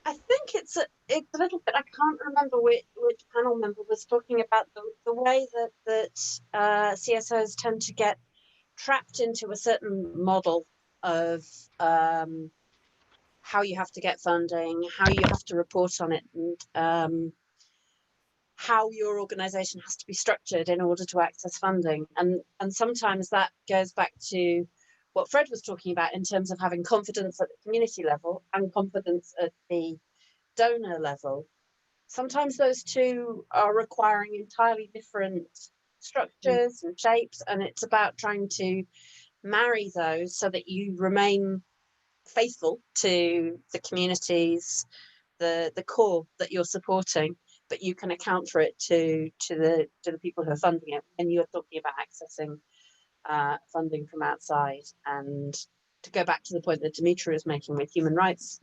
I: I think it's a little bit, I can't remember which panel member was talking about the way that CSOs tend to get trapped into a certain model of how you have to get funding, how you have to report on it, and how your organization has to be structured in order to access funding. And sometimes that goes back to what Fred was talking about in terms of having confidence at the community level and confidence at the donor level. Sometimes those two are requiring entirely different structures and shapes, and it's about trying to marry those so that you remain faithful to the communities, the core that you're supporting, but you can account for it to the people who are funding it. And you're talking about accessing funding from outside. And to go back to the point that Dimitri was making with human rights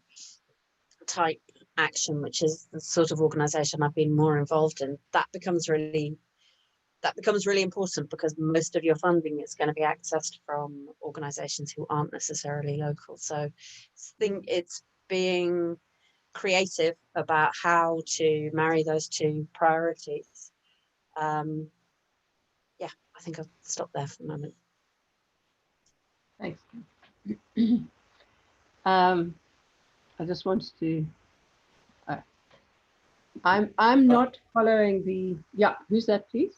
I: type action, which is the sort of organization I've been more involved in, that becomes really important, because most of your funding is going to be accessed from organizations who aren't necessarily local. So I think it's being creative about how to marry those two priorities. Yeah, I think I'll stop there for a moment.
D: Thanks. I just wanted to. I'm not following the. Yeah, who's that, please?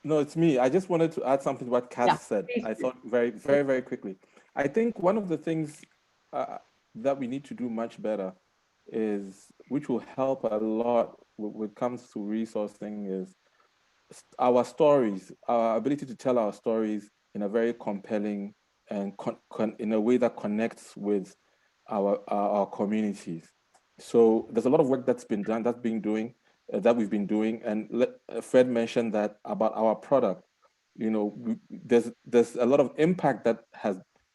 G: No, it's me. I just wanted to add something to what Kat said. I thought very, very, very quickly. I think one of the things that we need to do much better is, which will help a lot when it comes to resourcing, is our stories, our ability to tell our stories in a very compelling and in a way that connects with our communities. So there's a lot of work that's been done, that we've been doing. And Fred mentioned that about our product. You know, there's a lot of impact that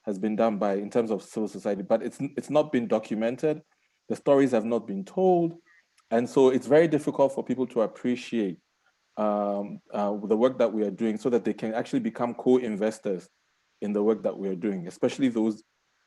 G: has been done in terms of civil society, but it's not been documented. The stories have not been told, and so it's very difficult for people to appreciate the work that we are doing, so that they can actually become co-investors in the work that we are doing, especially those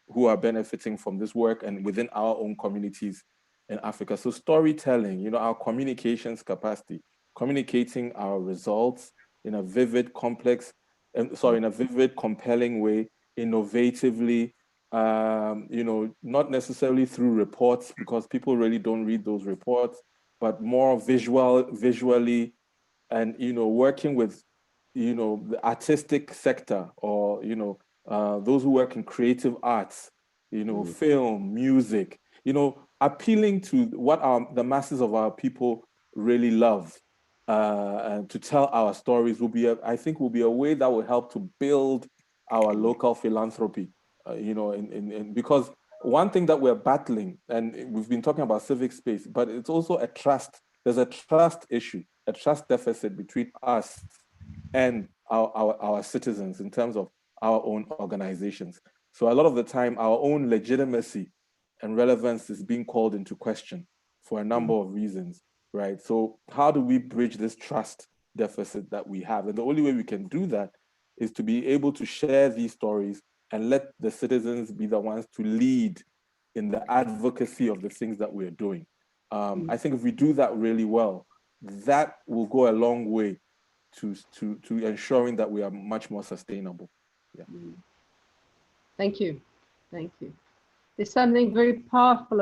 G: who are benefiting from this work and within our own communities in Africa. So storytelling, you know, our communications capacity, communicating our results in a vivid, in a vivid, compelling way, innovatively, you know, not necessarily through reports, because people really don't read those reports, but more visually, and, you know, working with, you know, the artistic sector, or, you know, those who work in creative arts, you know, film, music, you know, appealing to what the masses of our people really love, and to tell our stories I think will be a way that will help to build our local philanthropy, you know, because one thing that we're battling, and we've been talking about civic space, but it's also there's a trust issue, a trust deficit between us and our citizens in terms of our own organizations. So a lot of the time, our own legitimacy and relevance is being called into question for a number of reasons, right? So how do we bridge this trust deficit that we have? And the only way we can do that is to be able to share these stories and let the citizens be the ones to lead in the advocacy of the things that we're doing. I think if we do that really well, that will go a long way to ensuring that we are much more sustainable. Yeah.
D: Thank you. Thank you. There's something very powerful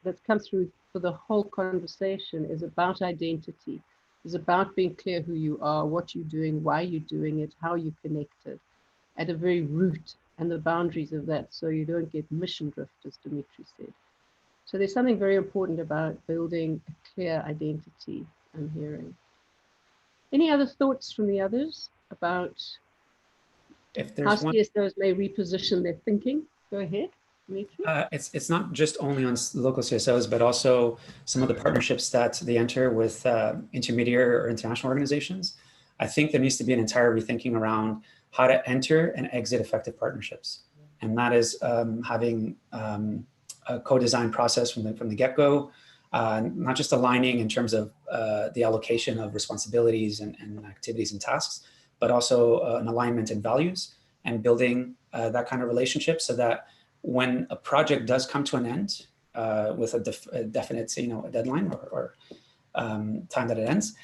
D: that's come through for the whole conversation, is about identity. It's about being clear who you are, what you're doing, why you're doing it, how you connected at a very root and the boundaries of that, so you don't get mission drift, as Dimitri said. So there's something very important about building a clear identity, I'm hearing. Any other thoughts from the others about how CSOs may reposition their thinking? Go ahead, Dimitri.
E: It's not just only on local CSOs, but also some of the partnerships that they enter with intermediary or international organizations. I think there needs to be an entire rethinking around how to enter and exit effective partnerships. And that is having a co-design process from the get-go, not just aligning in terms of the allocation of responsibilities and activities and tasks, but also an alignment in values, and building that kind of relationship, so that when a project does come to an end with a definite, you know, a deadline or time that it ends,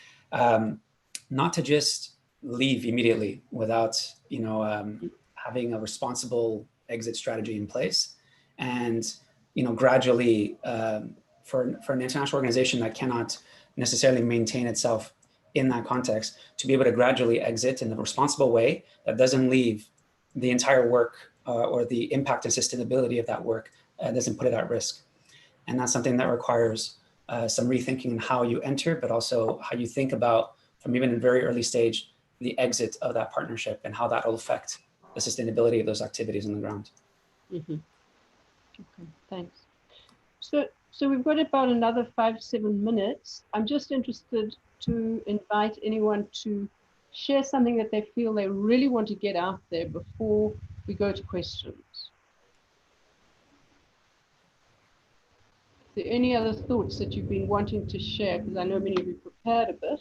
E: not to just leave immediately without, you know, having a responsible exit strategy in place, and, you know, gradually for an international organization that cannot necessarily maintain itself in that context, to be able to gradually exit in a responsible way that doesn't leave the entire work or the impact and sustainability of that work, doesn't put it at risk. And that's something that requires some rethinking in how you enter, but also how you think about, from even a very early stage, the exit of that partnership and how that will affect the sustainability of those activities on the ground.
D: Mm-hmm. Okay, thanks. So we've got about another 5-7 minutes. I'm just interested to invite anyone to share something that they feel they really want to get out there before we go to questions. Is there any other thoughts that you've been wanting to share? Because I know many of you prepared a bit.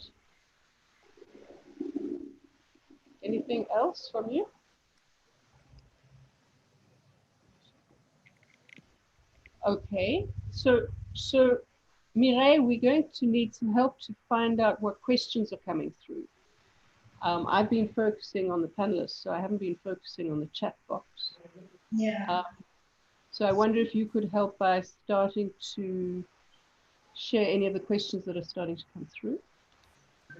D: Anything else from you? Okay, so Mireille, we're going to need some help to find out what questions are coming through. I've been focusing on the panelists, so I haven't been focusing on the chat box.
B: Yeah.
D: So I wonder if you could help by starting to share any of the questions that are starting to come through.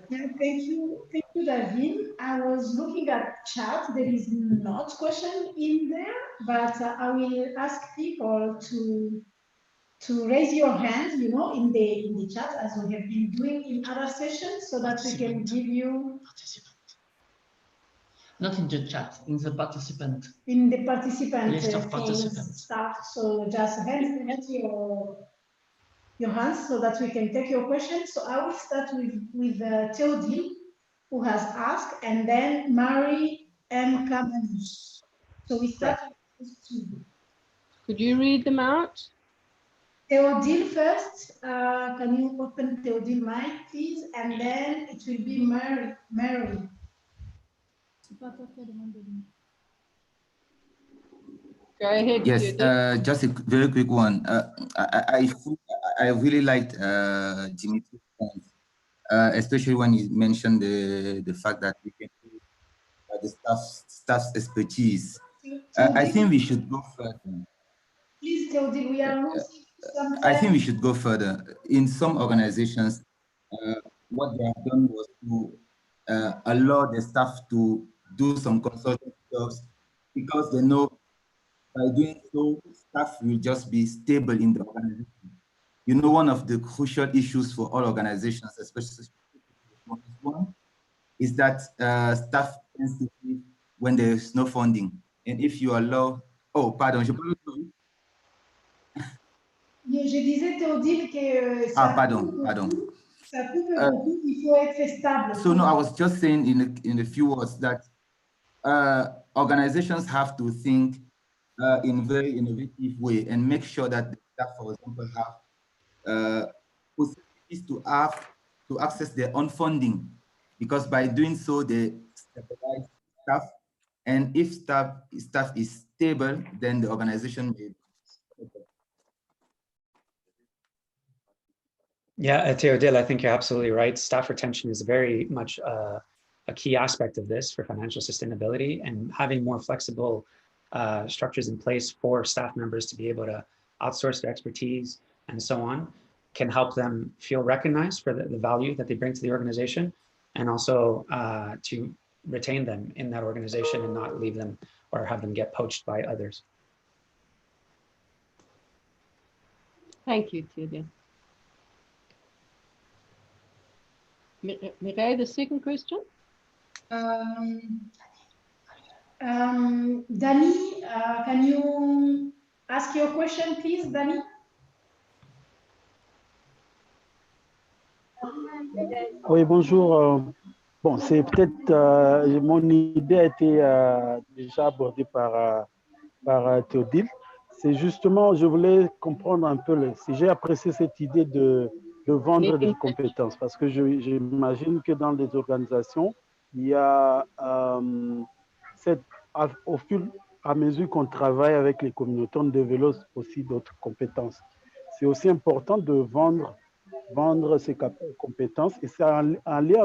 B: Yeah, thank you, David. I was looking at chat. There is not question in there, but I will ask people to raise your hand, you know, in the chat, as we have been doing in other sessions, so that we can give you.
C: Not in the chat, in the participant.
B: In the participant
C: list of participants.
B: Stuff. So just raise your your hands so that we can take your questions. So I will start with Theodile, who has asked, and then Mary M. Kamanus. So we start with these two.
D: Could you read them out?
B: Theodile first. Can you open Theodile mic, please? And then it will be Mary.
D: Go ahead.
J: Yes,
D: Judith.
J: just a very quick one. I really liked Dimitri's point, especially when you mentioned the fact that we can do the staff's expertise. I think we should go further.
B: Please, Theodile, we are losing sometimes.
J: I think we should go further. In some organizations, what they have done was to allow the staff to do some consulting jobs because they know by doing so, staff will just be stable in the organization. You know, one of the crucial issues for all organizations, especially one, is that staff tends to leave when there is no funding. And if you allow, oh, pardon, je parle trop vite.
B: Je disais, Théodile, que ça
J: Pardon.
B: Ça coupe beaucoup, il faut être stable.
J: So no, I was just saying in a few words that organizations have to think in a very innovative way and make sure that the staff, for example, have possibilities to access their own funding, because by doing so, they stabilize staff, and if staff is stable, then the organization may.
E: Yeah, Theodile, I think you're absolutely right. Staff retention is very much a key aspect of this for financial sustainability, and having more flexible structures in place for staff members to be able to outsource their expertise and so on can help them feel recognized for the value that they bring to the organization, and also to retain them in that organization and not leave them or have them get poached by others.
D: Thank you, Theodile. Mireille, the second question?
B: Danny, can you ask your question, please, Danny?
K: Oui, bonjour. Bon, c'est peut-être, mon idée a été déjà abordée par Théodile. C'est justement, je voulais comprendre un peu, si j'ai apprécié cette idée de vendre des compétences, parce que j'imagine que dans les organisations, il y a au fur et à mesure qu'on travaille avec les communautés, on développe aussi d'autres compétences. C'est aussi important de vendre ces compétences, et c'est en lien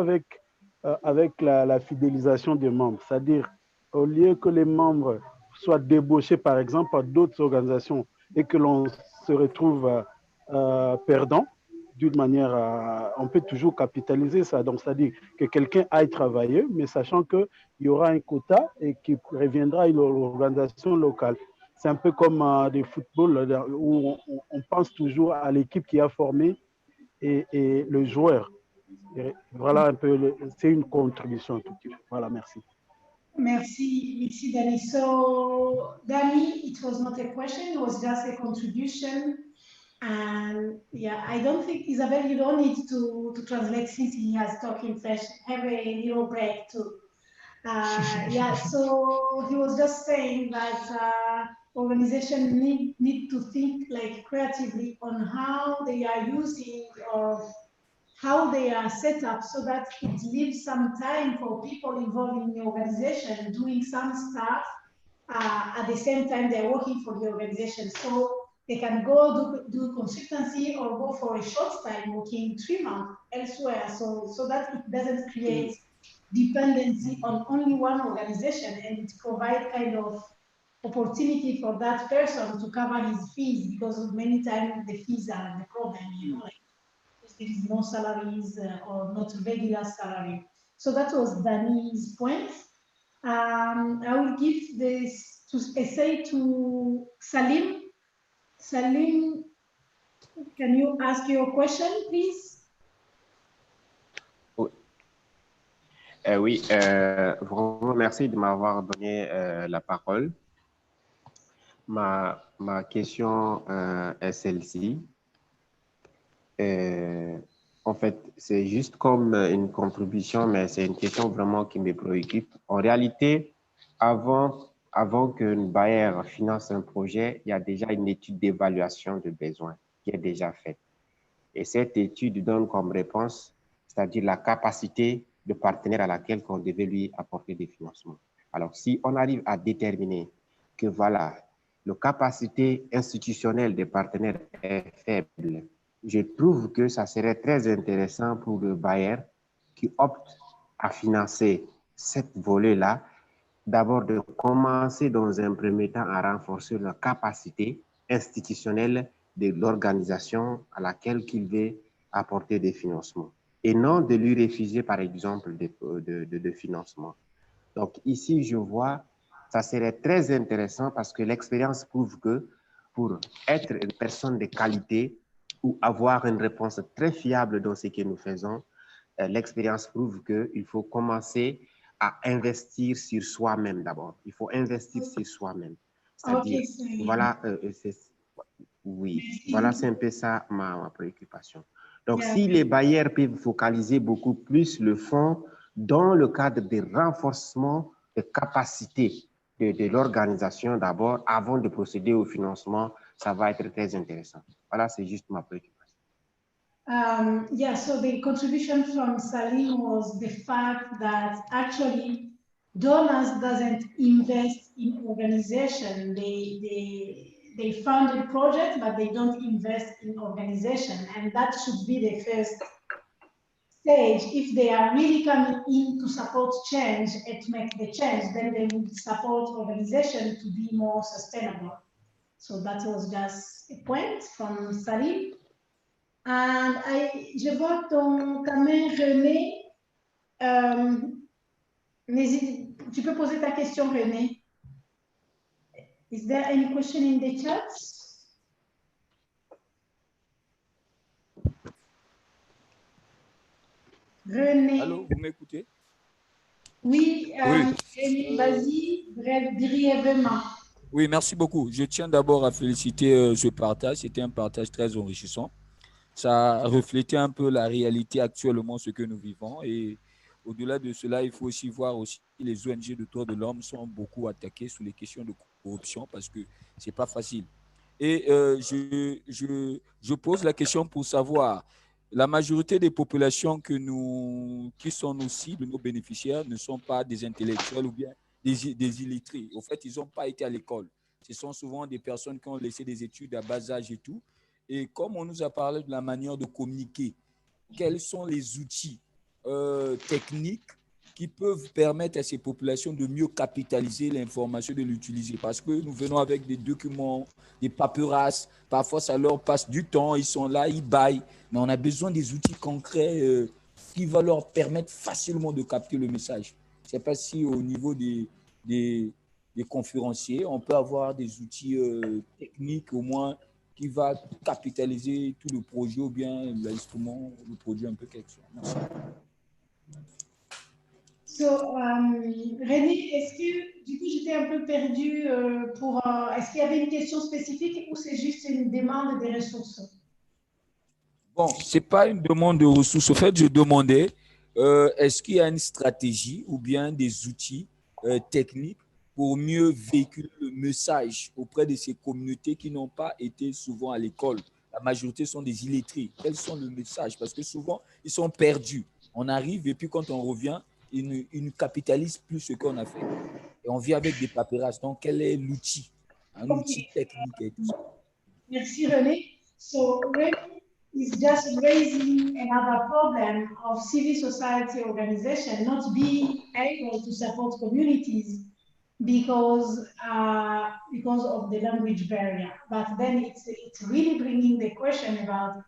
K: avec la fidélisation des membres. C'est-à-dire, au lieu que les membres soient débauchés, par exemple, par d'autres organisations et que l'on se retrouve perdant, d'une manière, on peut toujours capitaliser ça. Donc, c'est-à-dire que quelqu'un aille travailler, mais sachant qu'il y aura un quota et qui reviendra à l'organisation locale. C'est un peu comme des footballs où on pense toujours à l'équipe qui a formé et le joueur. Et voilà un peu, c'est une contribution tout petit peu. Voilà, merci.
B: Merci, Danny. So, Danny, it was not a question, it was just a contribution. And yeah, I don't think, Isabel, you don't need to translate since he has talking session. Have a little break too. Yeah, so he was just saying that organizations need to think like creatively on how they are using or how they are set up so that it leaves some time for people involved in the organization doing some stuff at the same time they're working for the organization. So they can go do consultancy or go for a short time working 3 months elsewhere, so that it doesn't create dependency on only one organization, and it provides kind of opportunity for that person to cover his fees, because many times the fees are the problem, you know, like there is no salaries or not regular salary. So that was Danny's point. I will give this essay to Salim. Salim, can you ask your question, please?
L: Oui, vraiment merci de m'avoir donné la parole. Ma question est celle-ci. En fait, c'est juste comme une contribution, mais c'est une question vraiment qui me préoccupe. En réalité, avant qu'un bailleur finance un projet, il y a déjà une étude d'évaluation de besoins qui est déjà faite. Et cette étude donne comme réponse, c'est-à-dire la capacité de partenaire à laquelle on devait lui apporter des financements. Alors, si on arrive à déterminer que voilà, la capacité institutionnelle des partenaires est faible, je trouve que ça serait très intéressant pour le bailleur qui opte à financer cette volet-là, d'abord de commencer dans un premier temps à renforcer la capacité institutionnelle de l'organisation à laquelle il veut apporter des financements et non de lui refuser, par exemple, de financement. Donc ici, je vois, ça serait très intéressant parce que l'expérience prouve que pour être une personne de qualité ou avoir une réponse très fiable dans ce que nous faisons, l'expérience prouve qu'il faut commencer à investir sur soi-même d'abord. Il faut investir sur soi-même. C'est-à-dire, voilà, oui, voilà, c'est un peu ça ma préoccupation. Donc, si les bailleurs peuvent focaliser beaucoup plus le fonds dans le cadre des renforcements de capacité de l'organisation d'abord, avant de procéder au financement, ça va être très intéressant. Voilà, c'est juste ma préoccupation.
B: Yeah, so the contribution from Salim was the fact that actually donors doesn't invest in organization. They fund a project, but they don't invest in organization. And that should be the first stage. If they are really coming in to support change and to make the change, then they would support organization to be more sustainable. So that was just a point from Salim. And je vois ta main, René. Tu peux poser ta question, René. Is there any question in the chat? René.
M: Allô, vous m'écoutez?
B: Oui,
M: oui.
B: René, vas-y, brièvement.
M: Oui, merci beaucoup. Je tiens d'abord à féliciter ce partage. C'était un partage très enrichissant. Ça reflétait un peu la réalité actuellement, ce que nous vivons. Et au-delà de cela, il faut aussi voir aussi les ONG de droits de l'homme sont beaucoup attaquées sur les questions de corruption parce que ce n'est pas facile. Et je pose la question pour savoir, la majorité des populations qui sont nos cibles, nos bénéficiaires, ne sont pas des intellectuels ou bien des illettrés. En fait, ils n'ont pas été à l'école. Ce sont souvent des personnes qui ont laissé des études à bas âge et tout. Et comme on nous a parlé de la manière de communiquer, quels sont les outils techniques qui peuvent permettre à ces populations de mieux capitaliser l'information, de l'utiliser? Parce que nous venons avec des documents, des paperasses, parfois ça leur passe du temps, ils sont là, ils baillent, mais on a besoin des outils concrets qui vont leur permettre facilement de capter le message. Je ne sais pas si au niveau des conférenciers, on peut avoir des outils techniques au moins qui va capitaliser tout le projet ou bien l'instrument, le produit un peu quelque chose. Merci.
B: So, René, est-ce que, du coup, j'étais un peu perdue est-ce qu'il y avait une question spécifique ou c'est juste une demande des ressources?
M: Bon, ce n'est pas une demande de ressources. En fait, je demandais, est-ce qu'il y a une stratégie ou bien des outils techniques pour mieux véhiculer le message auprès de ces communautés qui n'ont pas été souvent à l'école? La majorité sont des illettrés. Quels sont les messages? Parce que souvent, ils sont perdus. On arrive et puis quand on revient, ils ne capitalisent plus ce qu'on a fait. Et on vient avec des papyrasses. Donc, quel est l'outil? Un outil technique et tout ça.
B: Merci, René. So, René is just raising another problem of civil society organization not being able to support communities because of the language barrier. But then it's really bringing the question about,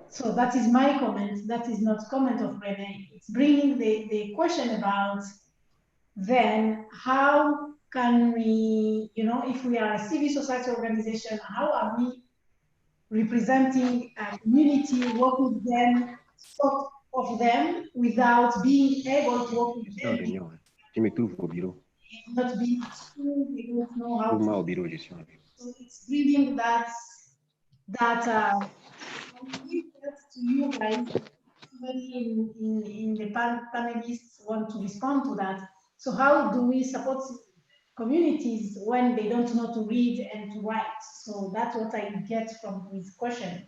B: so that is my comment, that is not comment of René. It's bringing the question about then how can we, if we are a civil society organization, how are we representing a community, work with them, talk of them without being able to work with them?
L: Je me trouve au bureau.
B: Not being at school, they don't know how
L: Trouve-moi
B: to.
L: au bureau, je suis au bureau.
B: So it's bringing that guys. Somebody in the panelists want to respond to that. So how do we support communities when they don't know to read and to write? So that's what I get from his question.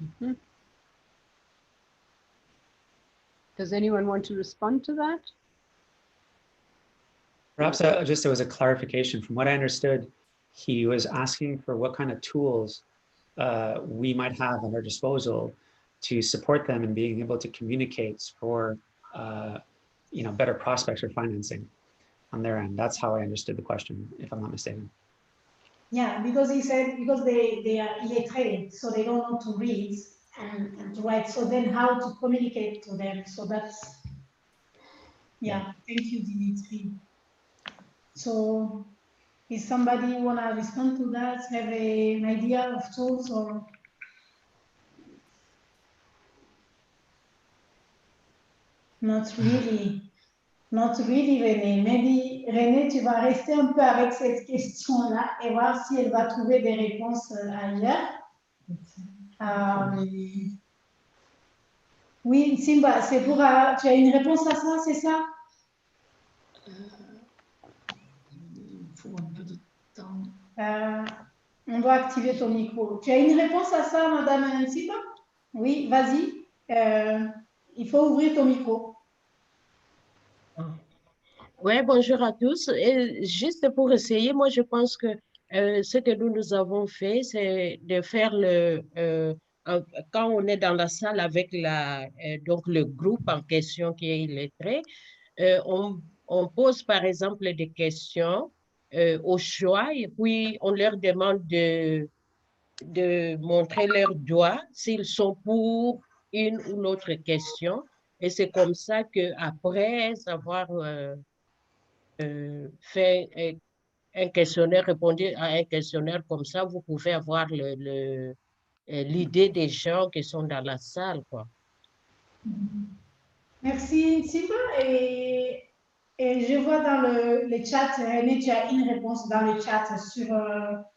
D: Mm-hmm. Does anyone want to respond to that?
E: Perhaps just there was a clarification. From what I understood, he was asking for what kind of tools we might have at our disposal to support them in being able to communicate for better prospects for financing on their end. That's how I understood the question, if I'm not mistaken.
B: Yeah, because he said because they are illiterate, so they don't know to read and to write. So then how to communicate to them? So that's yeah. Thank you, Dimitri. So is somebody wanna respond to that? Have an idea of tools or? Not really. Not really, René. Maybe, René, tu vas rester un peu avec cette question-là et voir si elle va trouver des réponses ailleurs. Oui, Simba, c'est pour. Tu as une réponse à ça, c'est ça?
N: Il faut un peu de temps.
B: On doit activer ton micro. Tu as une réponse à ça, Madame Simba? Oui, vas-y. Il faut ouvrir ton micro.
N: Oui, bonjour à tous. Et juste pour essayer, moi, je pense que ce que nous avons fait, c'est de faire quand on est dans la salle avec donc le groupe en question qui est illettré, on pose par exemple des questions au choix et puis on leur demande de montrer leurs doigts s'ils sont pour une ou l'autre question. Et c'est comme ça qu'après avoir fait un questionnaire, répondre à un questionnaire comme ça, vous pouvez avoir l'idée des gens qui sont dans la salle, quoi.
B: Merci, Simba. Et je vois dans le chat, René, tu as une réponse dans le chat sur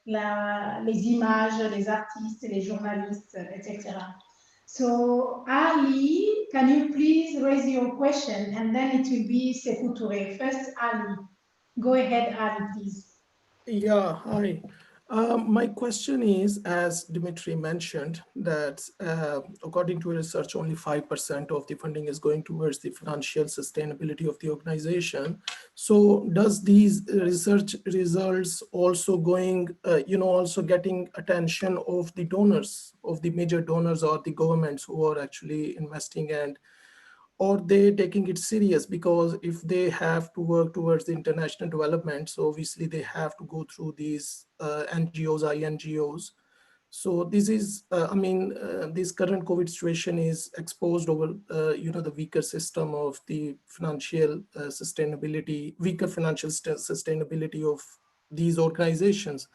B: les images, les artistes, les journalistes, etc. So, Ali, can you please raise your question and then it will be Sekou Touré. First, Ali. Go ahead, Ali, please.
O: Yeah, hi. My question is, as Dimitri mentioned, that according to research, only 5% of the funding is going towards the financial sustainability of the organization. So does these research results also going, also getting attention of the donors, of the major donors or the governments who are actually investing, and or they taking it serious? Because if they have to work towards the international development, so obviously they have to go through these NGOs, INGOs. So this is, this current COVID situation is exposed over, the weaker system of the financial sustainability, weaker financial sustainability of these organizations.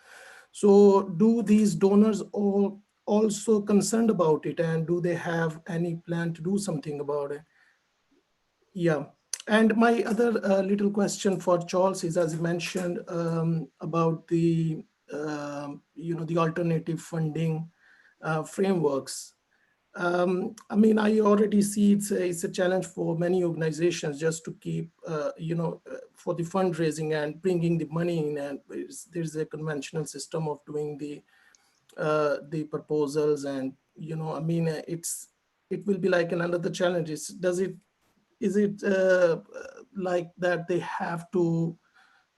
O: So do these donors all also concerned about it, and do they have any plan to do something about it? Yeah, and my other little question for Charles is, as you mentioned about the the alternative funding frameworks. I already see it's a challenge for many organizations just to keep for the fundraising and bringing the money in, and there's a conventional system of doing the proposals, and it will be like another challenge. Is it like that they have to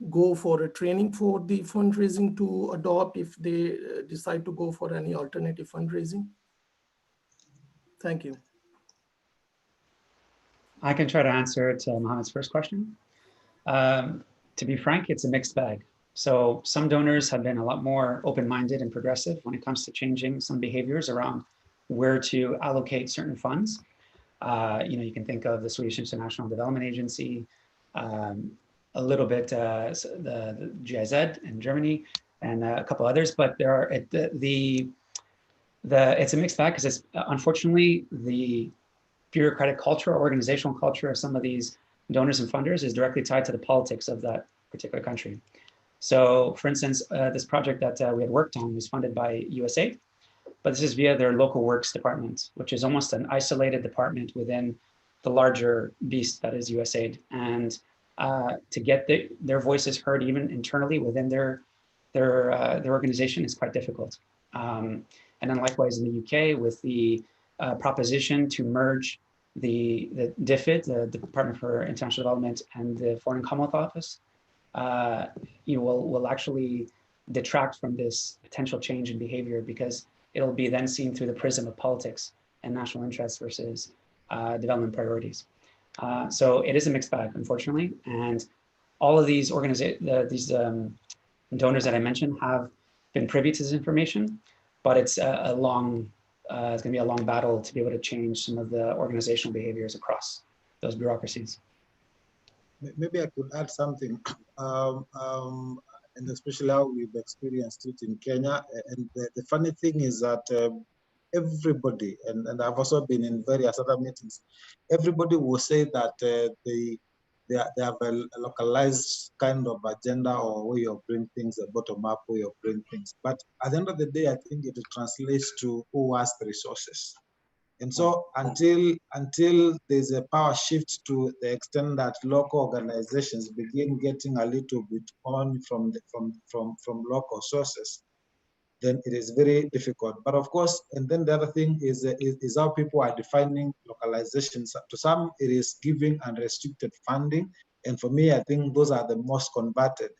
O: go for a training for the fundraising to adopt if they decide to go for any alternative fundraising? Thank you.
E: I can try to answer to Mohammed's first question. To be frank, it's a mixed bag. So some donors have been a lot more open-minded and progressive when it comes to changing some behaviors around where to allocate certain funds. You can think of the Swedish International Development Agency, a little bit the GIZ in Germany, and a couple others. But there are it's a mixed bag because it's unfortunately the bureaucratic culture or organizational culture of some of these donors and funders is directly tied to the politics of that particular country. So, for instance, this project that we had worked on was funded by USAID. but this is via their local works department, which is almost an isolated department within the larger beast that is USAID. And to get their voices heard even internally within their organization is quite difficult. And then likewise in the UK with the proposition to merge the DFID, the Department for International Development, and the Foreign Commonwealth Office, will actually detract from this potential change in behavior, because it'll be then seen through the prism of politics and national interests versus development priorities. So it is a mixed bag, unfortunately. And all of these donors that I mentioned have been privy to this information, but it's a long, it's going to be a long battle to be able to change some of the organizational behaviors across those bureaucracies.
F: Maybe I could add something, and especially how we've experienced it in Kenya. And the funny thing is that everybody, and I've also been in various other meetings, everybody will say that they have a localized kind of agenda or way of doing things, a bottom-up way of doing things. But at the end of the day, I think it translates to who has the resources. And so until there's a power shift to the extent that local organizations begin getting a little bit on from local sources, then it is very difficult. But of course, and then the other thing is how people are defining localizations. To some, it is giving unrestricted funding. And for me, I think those are the most converted.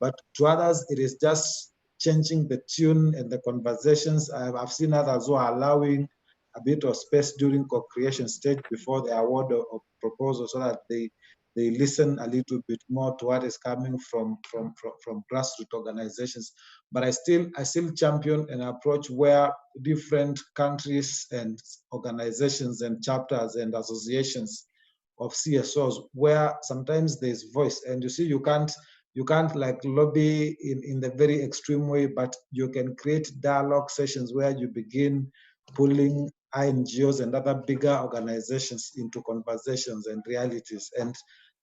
F: But to others, it is just changing the tune and the conversations. I've seen others who are allowing a bit of space during co-creation stage before the award of proposals, so that they listen a little bit more to what is coming from grassroots organizations. But I still champion an approach where different countries and organizations and chapters and associations of CSOs, where sometimes there's voice, and you see, you can't like lobby in the very extreme way, but you can create dialogue sessions where you begin pulling NGOs and other bigger organizations into conversations and realities. And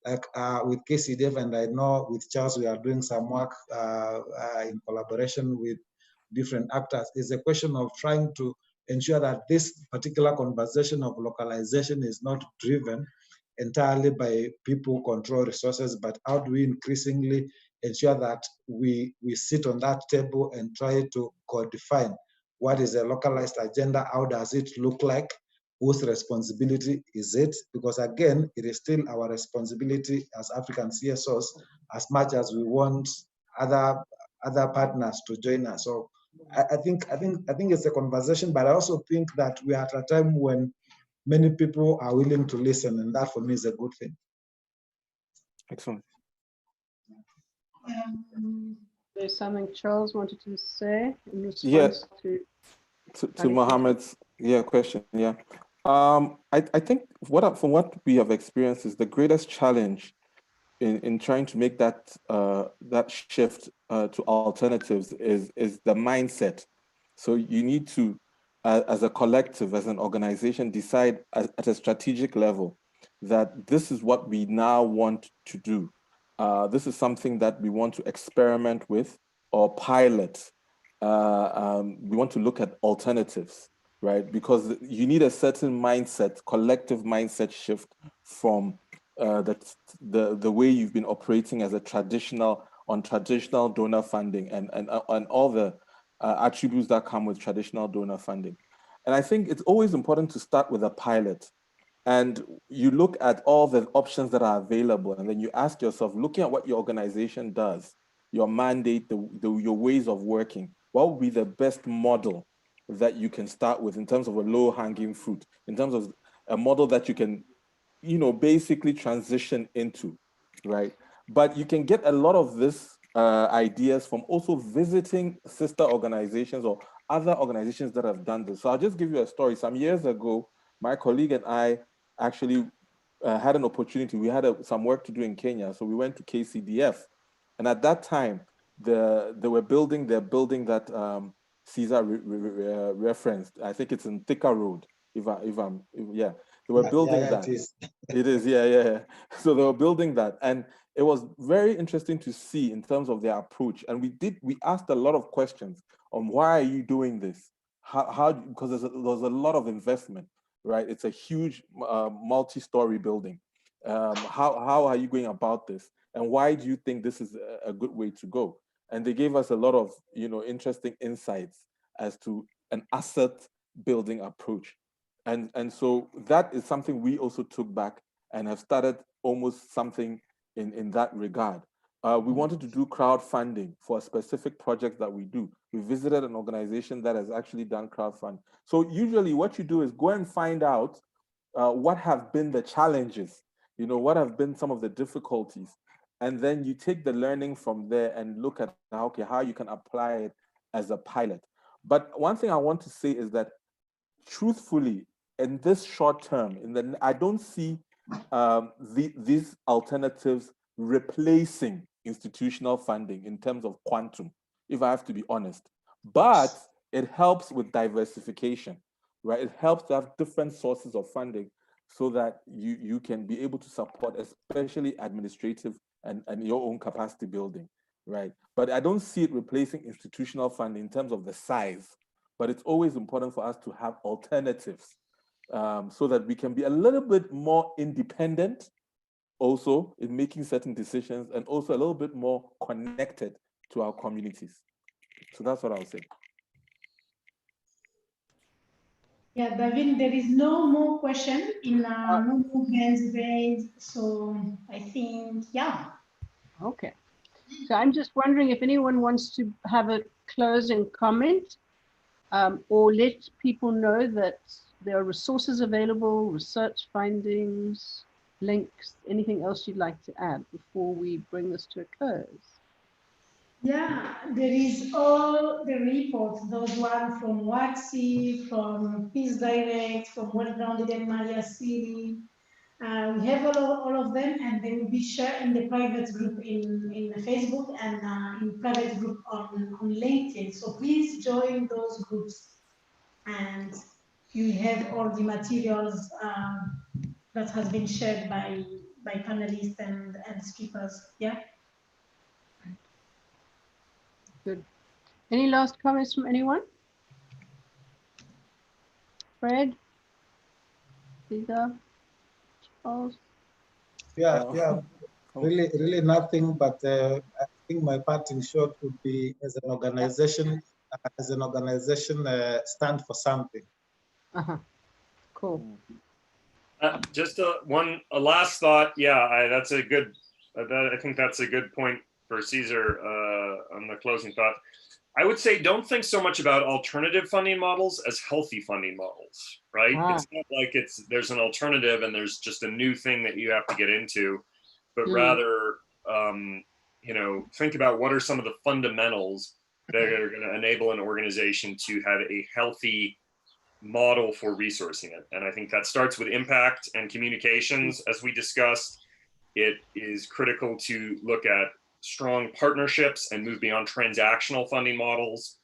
F: like with KCDF, and I know with Charles, we are doing some work in collaboration with different actors. It's a question of trying to ensure that this particular conversation of localization is not driven entirely by people control resources, but how do we increasingly ensure that we sit on that table and try to co-define what is a localized agenda, how does it look like, whose responsibility is it? Because again, it is still our responsibility as African CSOs, as much as we want other partners to join us. So I think it's a conversation, but I also think that we are at a time when many people are willing to listen, and that for me is a good thing.
G: Excellent.
D: There's something Charles wanted to say in response
G: to Mohammed's question. I think from what we have experienced is the greatest challenge in trying to make that shift to alternatives is the mindset. So you need to, as a collective, as an organization, decide at a strategic level that this is what we now want to do. This is something that we want to experiment with or pilot. We want to look at alternatives, right? Because you need a certain mindset, collective mindset shift from the way you've been operating as a traditional donor funding and all the attributes that come with traditional donor funding. And I think it's always important to start with a pilot. And you look at all the options that are available, and then you ask yourself, looking at what your organization does, your mandate, your ways of working, what would be the best model that you can start with in terms of a low-hanging fruit, in terms of a model that you can, basically transition into, right? But you can get a lot of this ideas from also visiting sister organizations or other organizations that have done this. So I'll just give you a story. Some years ago, my colleague and I actually had an opportunity. We had some work to do in Kenya. So we went to KCDF. And at that time, they were building their building that Caesar referenced. I think it's in Thika Road. They were building that. It is, yeah. So they were building that. And it was very interesting to see in terms of their approach. And we asked a lot of questions on why are you doing this? because there's a lot of investment, right? It's a huge multi-story building. How are you going about this? And why do you think this is a good way to go? And they gave us a lot of, interesting insights as to an asset building approach. And so that is something we also took back and have started almost something in that regard. We wanted to do crowdfunding for a specific project that we do. We visited an organization that has actually done crowdfunding. So usually what you do is go and find out what have been the challenges, what have been some of the difficulties. And then you take the learning from there and look at, okay, how you can apply it as a pilot. But one thing I want to say is that truthfully, in this short term, I don't see these alternatives replacing institutional funding in terms of quantum, if I have to be honest. But it helps with diversification, right? It helps to have different sources of funding so that you can be able to support, especially administrative and your own capacity building, right? But I don't see it replacing institutional funding in terms of the size. But it's always important for us to have alternatives so that we can be a little bit more independent also in making certain decisions and also a little bit more connected to our communities. So that's what I'll say.
B: Yeah, David, there is no more question no more hands raised. So I think, yeah.
D: Okay. So I'm just wondering if anyone wants to have a closing comment or let people know that there are resources available, research findings, links, anything else you'd like to add before we bring this to a close?
B: Yeah, there is all the reports, those ones from WATSI, from Peace Direct, from Well Grounded in Malia City. We have all of them, and they will be shared in the private group in Facebook and in private group on LinkedIn. So please join those groups, and you have all the materials that has been shared by panelists and speakers. Yeah.
D: Good. Any last comments from anyone? Fred? Lisa? Charles?
F: Yeah. Really nothing, but I think my parting shot would be as an organization, stand for something.
D: Cool.
H: Just a last thought. Yeah, that's a good. I think that's a good point for Cesar on the closing thought. I would say don't think so much about alternative funding models as healthy funding models, right? It's not like there's an alternative and there's just a new thing that you have to get into, but rather, think about what are some of the fundamentals that are going to enable an organization to have a healthy model for resourcing it. And I think that starts with impact and communications. As we discussed, it is critical to look at strong partnerships and move beyond transactional funding models,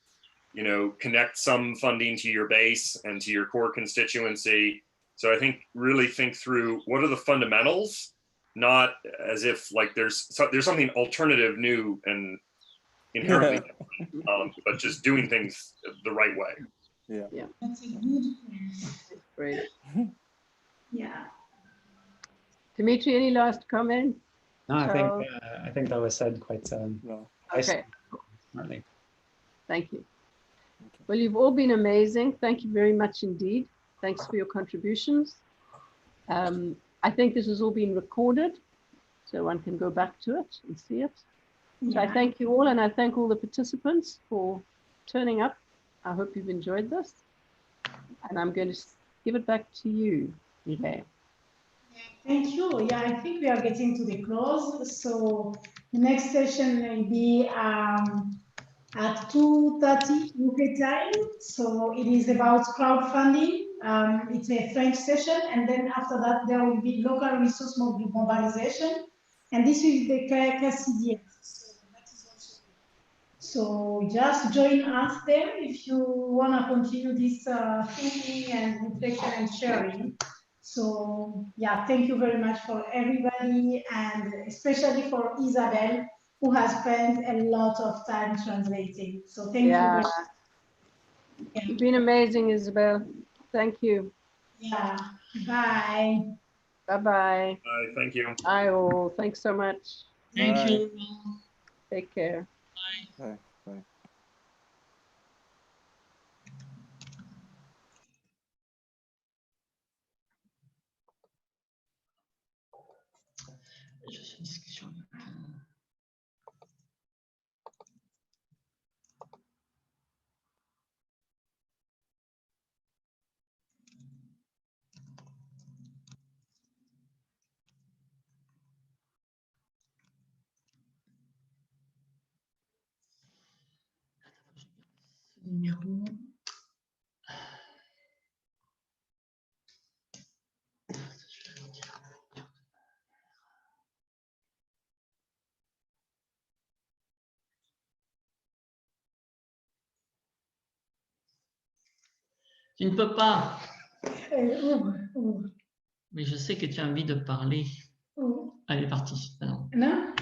H: connect some funding to your base and to your core constituency. So I think really think through what are the fundamentals, not as if like there's something alternative, new and inherently different, but just doing things the right way.
B: Yeah. That's a good point.
D: Great.
B: Yeah.
D: Dimitri, any last comment?
E: No, I think that was said quite
D: okay.
E: Smartly.
D: Thank you. Well, you've all been amazing. Thank you very much indeed. Thanks for your contributions. I think this has all been recorded, so one can go back to it and see it. So I thank you all, and I thank all the participants for turning up. I hope you've enjoyed this. And I'm going to give it back to you, Mireille.
B: Thank you. Yeah, I think we are getting to the close. So the next session will be at 2:30 UK time. So it is about crowdfunding. It's a French session, and then after that there will be local resource mobilization, and this is the KCDF. So just join us there if you want to continue this thinking and reflection and sharing. So yeah, thank you very much for everybody, and especially for Isabel, who has spent a lot of time translating. So thank you very much.
D: You've been amazing, Isabel. Thank you.
B: Yeah. Bye.
D: Bye-bye.
H: Thank you.
D: Bye all. Thanks so much.
C: Thank
G: Bye.
C: you.
D: Take care.
G: Bye. Bye.
C: Je suis en discussion avec, numéro. Tu ne peux pas. Mais je sais que tu as envie de parler. Allez, parti.
B: No?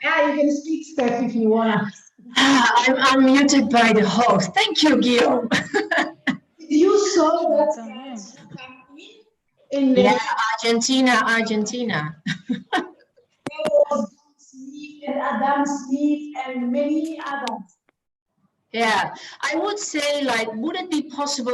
B: Yeah, you can speak, Steph, if you want.
P: I'm unmuted by the host. Thank you, Guillaume.
B: You saw that in
P: Yeah, Argentina.
B: There was Smith and Adam Smith and many others.
P: Yeah, I would say, like, would it be possible